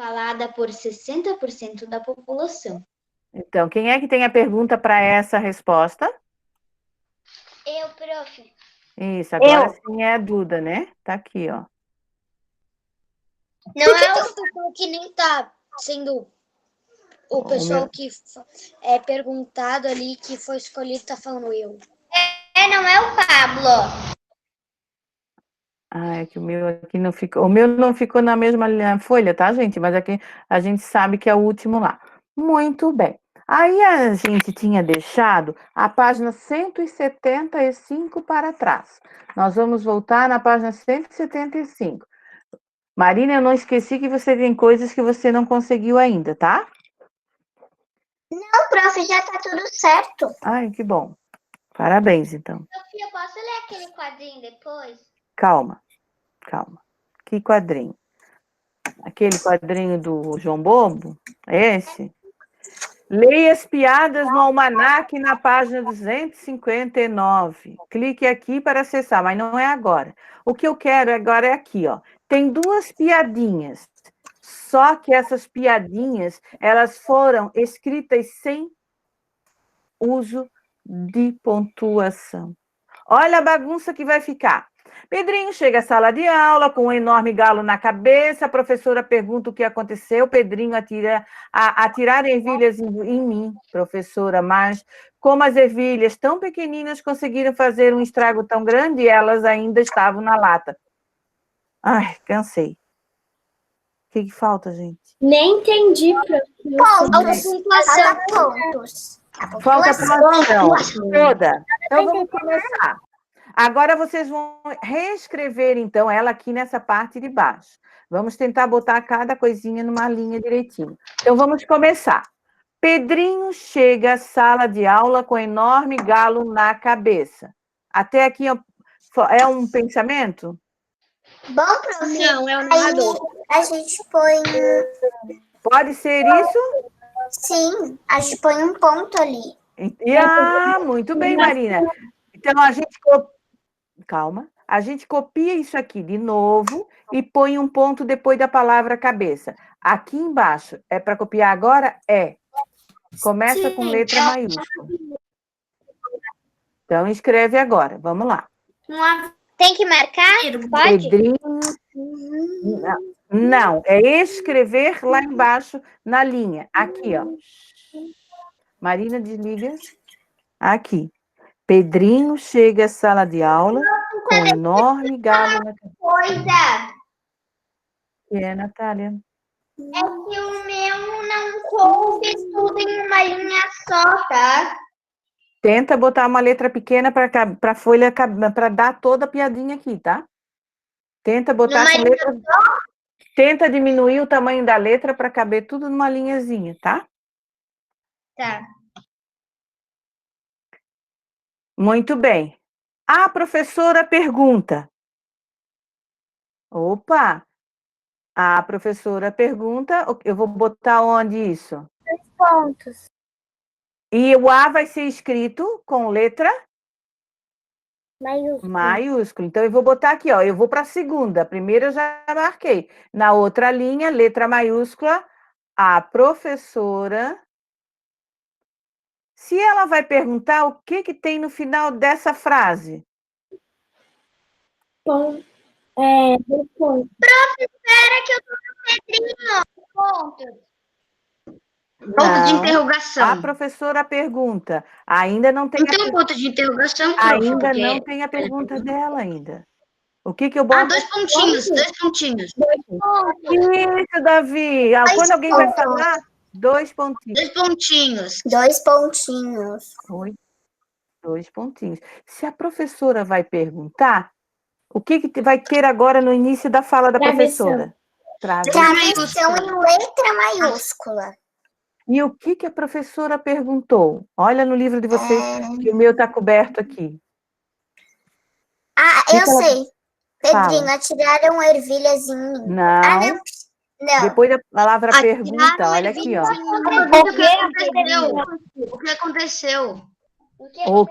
falada por 60% da população. Então, quem é que tem a pergunta para essa resposta? Eu, prof. Isso, agora sim é a Duda, né? Tá aqui, ó. Não Por que é tem o... um pessoal que nem tá sendo o pessoal que é perguntado ali, que foi escolhido, tá falando eu? não é o Pablo. Ah, é que o meu aqui não ficou. O meu não ficou na mesma folha, tá, gente? Mas aqui a gente sabe que é o último lá. Muito bem. Aí a gente tinha deixado a página 175 para trás. Nós vamos voltar na página 175. Marina, eu não esqueci que você tem coisas que você não conseguiu ainda, tá? Não, prof, já tá tudo certo. Ai, que bom. Parabéns, então. Sofia, posso ler aquele quadrinho depois? Calma, calma. Que quadrinho? Aquele quadrinho do João Bobo? Esse? Leia as piadas no almanaque na página 259. Clique aqui para acessar, mas não é agora. O que eu quero agora é aqui, ó. Tem 2 piadinhas. Só que essas piadinhas, elas foram escritas sem uso de pontuação. Olha a bagunça que vai ficar. Pedrinho chega à sala de aula com um enorme galo na cabeça. A professora pergunta o que aconteceu. Pedrinho atirar ervilhas em mim, professora, mas como as ervilhas tão pequeninas conseguiram fazer um estrago tão grande, elas ainda estavam na lata. Ai, cansei. O que falta, gente? Nem entendi, Falta pontos. Falta pontuação toda. Então vamos começar. Agora vocês vão reescrever, então, ela aqui nessa parte de baixo. Vamos tentar botar cada coisinha numa linha direitinho. Então, vamos começar. Pedrinho chega à sala de aula com um enorme galo na cabeça. Até aqui é um pensamento? Bom, prof. Não, é o narrador. A gente põe... Pode ser isso? Sim, a gente põe um ponto ali. Muito bem, Marina. Então, calma. A gente copia isso aqui de novo e põe um ponto depois da palavra cabeça. Aqui embaixo, é para copiar agora? É. Começa com letra maiúscula. Então, escreve agora. Vamos lá. Tem que marcar? Pode? Pedrinho. Não, é escrever lá embaixo na linha. Aqui, ó. Marina, desliga. Aqui. Pedrinho chega à sala de aula com um enorme galo na cabeça. Coisa. Que é, Natália? É que o meu não coube tudo em uma linha só, tá? Tenta botar uma letra pequena para a folha, para dar toda a piadinha aqui, tá? Tenta botar essa letra. Tenta diminuir o tamanho da letra para caber tudo numa linhazinha, tá? Tá. Muito bem. A professora pergunta. Opa! A professora pergunta. Eu vou botar onde isso? 2 pontos. E o A vai ser escrito com letra? Maiúsculo. Maiúsculo. Então, eu vou botar aqui, ó. Eu vou para a segunda. A primeira eu já marquei. Na outra linha, letra maiúscula, a professora. Se ela vai perguntar o que tem no final dessa frase? Ponto. Prof, espera que eu tô no Pedrinho. Ponto. Ponto de interrogação. A professora pergunta. Ainda não tem. Não tem um ponto de interrogação, prof, Ainda porque... não tem a pergunta dela ainda. O que eu boto? 2 pontinhos, 2 pontinhos. Isso, Davi. Quando alguém vai falar, 2 pontinhos. 2 pontinhos. 2 pontinhos. 2 pontinhos. Se a professora vai perguntar, o que vai ter agora no início da fala da professora? Travessão em letra maiúscula. E o que a professora perguntou? Olha no livro de vocês, que o meu está coberto aqui. Eu sei. Pedrinho, atiraram ervilhas em mim. Não. Não. Depois da palavra pergunta, olha aqui, ó. O que aconteceu? O quê? O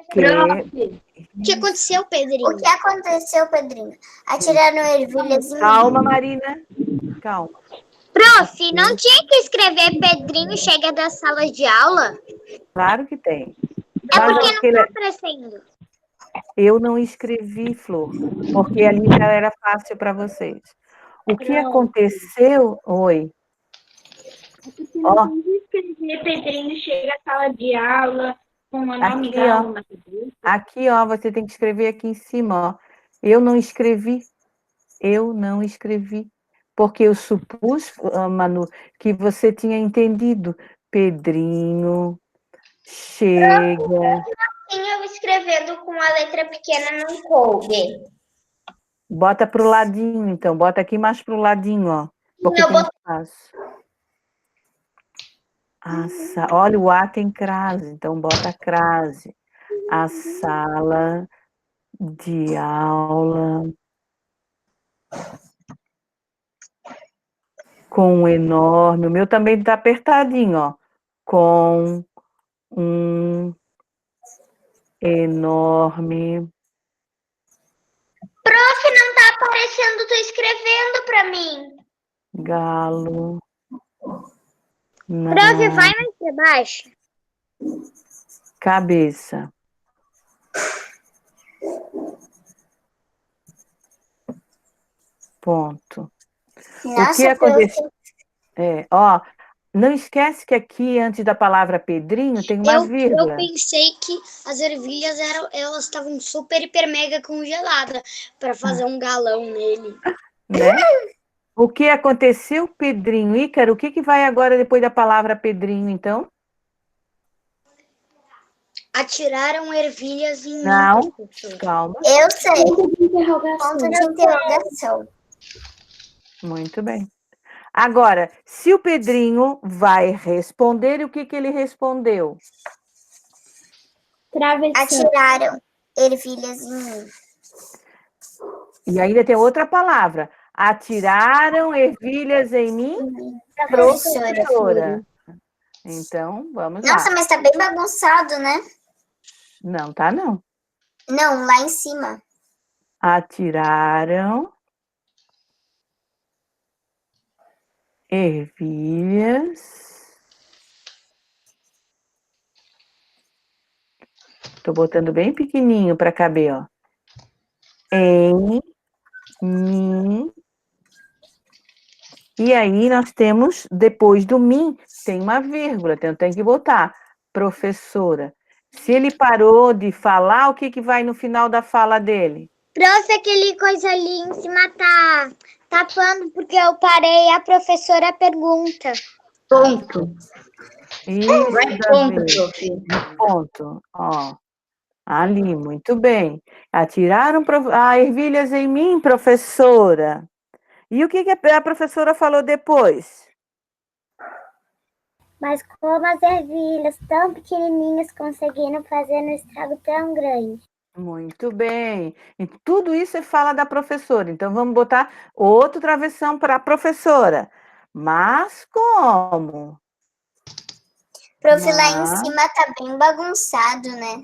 que aconteceu, Pedrinho? O que aconteceu, Pedrinho? Atiraram ervilhas em mim. Calma, Marina. Calma. Prof, não tinha que escrever Pedrinho chega da sala de aula? Claro que tem. É Mas porque não aquele... tá aparecendo. Eu não escrevi, Flor, porque ali já era fácil para vocês. O que aconteceu... Oi. Ó, Tem que escrever Pedrinho chega à sala de aula com o nome aqui, da ó. aula. Aqui, ó, você tem que escrever aqui em cima, ó. Eu não escrevi, porque eu supus, Manu, que você tinha entendido. Pedrinho, chega. Eu escrevendo com a letra pequena não coube. Bota pro ladinho, então. Bota aqui mais pro ladinho, ó. Porque Eu tem espaço. Olha, o A tem crase, então bota crase. A sala de aula com um enorme... O meu também tá apertadinho, ó. Com um enorme... Prof, não tá aparecendo, tô escrevendo pra mim. Galo. Prof, vai mais pra baixo. Cabeça. Ponto. O que aconteceu? Ó, não esquece que aqui, antes da palavra Pedrinho, tem uma Eu vírgula. pensei que as ervilhas elas estavam super, hiper, mega congeladas para fazer um galão nele. Né? O que aconteceu, Pedrinho? Ícaro, o que vai agora depois da palavra Pedrinho, então? Atiraram ervilhas em Não, mim, professor. calma. Eu sei. Ponto de interrogação. Ponto de interrogação. Muito bem. Agora, se o Pedrinho vai responder, o que ele respondeu? Travessão. Atiraram ervilhas em mim. E ainda tem outra palavra. Atiraram ervilhas em mim, professora. Então, vamos lá. Nossa, mas tá bem bagunçado, né? Não, tá não. Não, lá em cima. Atiraram ervilhas. Tô botando bem pequenininho para caber, ó. Em mim. E aí nós temos, depois do mim, tem uma vírgula, então tem que botar professora. Se ele parou de falar, o que vai no final da fala dele? Prof, aquele coisa ali em cima tá tapando porque eu parei, a professora pergunta. Ponto. Isso, Vai ponto, prof. Ponto, ó. Ali, muito bem. Atiraram ervilhas em mim, professora. E o que a professora falou depois? Mas como as ervilhas tão pequenininhas conseguiram fazer um estrago tão grande? Muito bem. E tudo isso é fala da professora. Então, vamos botar outro travessão para a professora. Mas como? Prof, lá em cima tá bem bagunçado, né?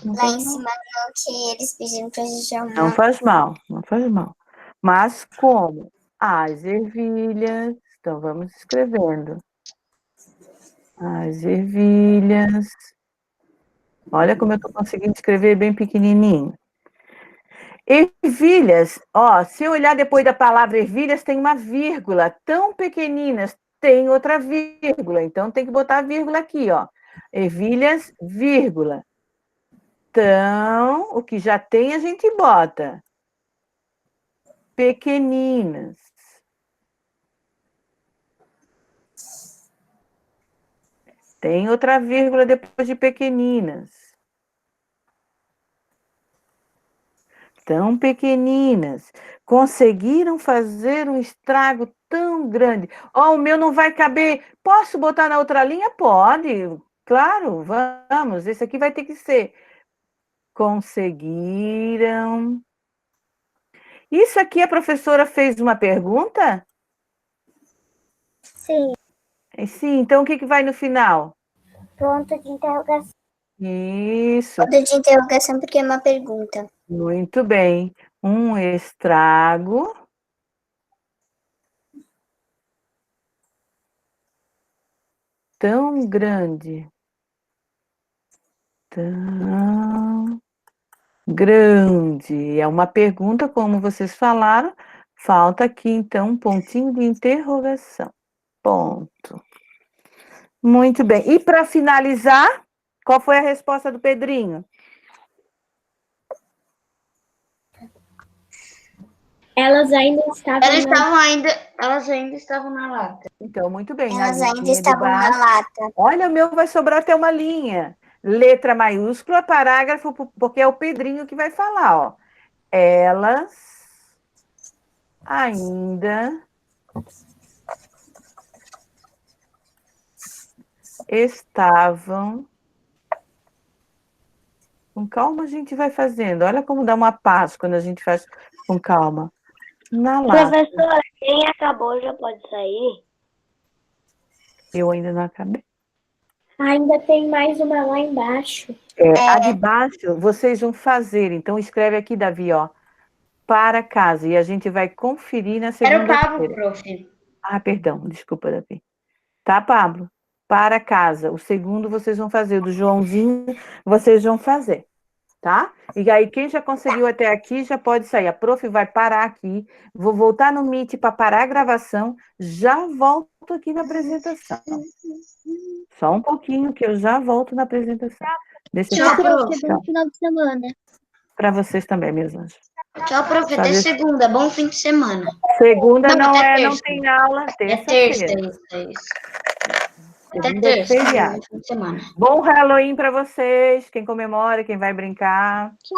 Lá em cima não, que eles pediram pra gente arrumar. Não faz mal, não faz mal. Mas como? As ervilhas. Então, vamos escrevendo. As ervilhas. Olha como eu estou conseguindo escrever bem pequenininho. Ervilhas, ó, se eu olhar depois da palavra ervilhas, tem uma vírgula, tão pequeninas, tem outra vírgula, então tem que botar a vírgula aqui, ó. Ervilhas, vírgula. Então, o que já tem a gente bota. Pequeninas. Tem outra vírgula depois de pequeninas. Tão pequeninas, conseguiram fazer um estrago tão grande. Ó, o meu não vai caber. Posso botar na outra linha? Pode, claro, vamos. Esse aqui vai ter que ser. Conseguiram. Isso aqui a professora fez uma pergunta? Sim. Sim, então o que vai no final? Ponto de interrogação. Isso. Ponto de interrogação porque é uma pergunta. Muito bem. Um estrago tão grande. Tão grande. É uma pergunta, como vocês falaram. Falta aqui, então, um pontinho de interrogação. Ponto. Muito bem. E para finalizar, qual foi a resposta do Pedrinho? Elas ainda estavam na lata. Então, muito bem. Elas na ainda linha de estavam na baixo. lata. Olha, o meu vai sobrar até uma linha. Letra maiúscula, parágrafo, porque é o Pedrinho que vai falar, ó. Elas ainda estavam... Com calma a gente vai fazendo. Olha como dá uma paz quando a gente faz com calma. Na lata. Professora, quem acabou já pode sair? Eu ainda não acabei. Ainda tem mais uma lá embaixo. A de baixo, vocês vão fazer. Então, escreve aqui, Davi, ó. Para casa. E a gente vai conferir na segunda-feira. Era o Pablo, prof. Ah, perdão. Desculpa, Davi. Tá, Pablo? Para casa. O segundo vocês vão fazer. O do Joãozinho, vocês vão fazer. Tá? E aí, quem já conseguiu até aqui, já pode sair. A prof vai parar aqui. Vou voltar no Meet para parar a gravação. Já volto aqui na apresentação. Só um pouquinho que eu já volto na apresentação. Deixa eu... Tchau, prof. Bom final de semana. Para vocês também, meus anjos. Tchau, prof. Até segunda. Bom fim de semana. Segunda não terça. tem aula. É terça, isso. Até Segunda é terça. feriado. Bom fim de semana. Bom Halloween para vocês. Quem comemora, quem vai brincar.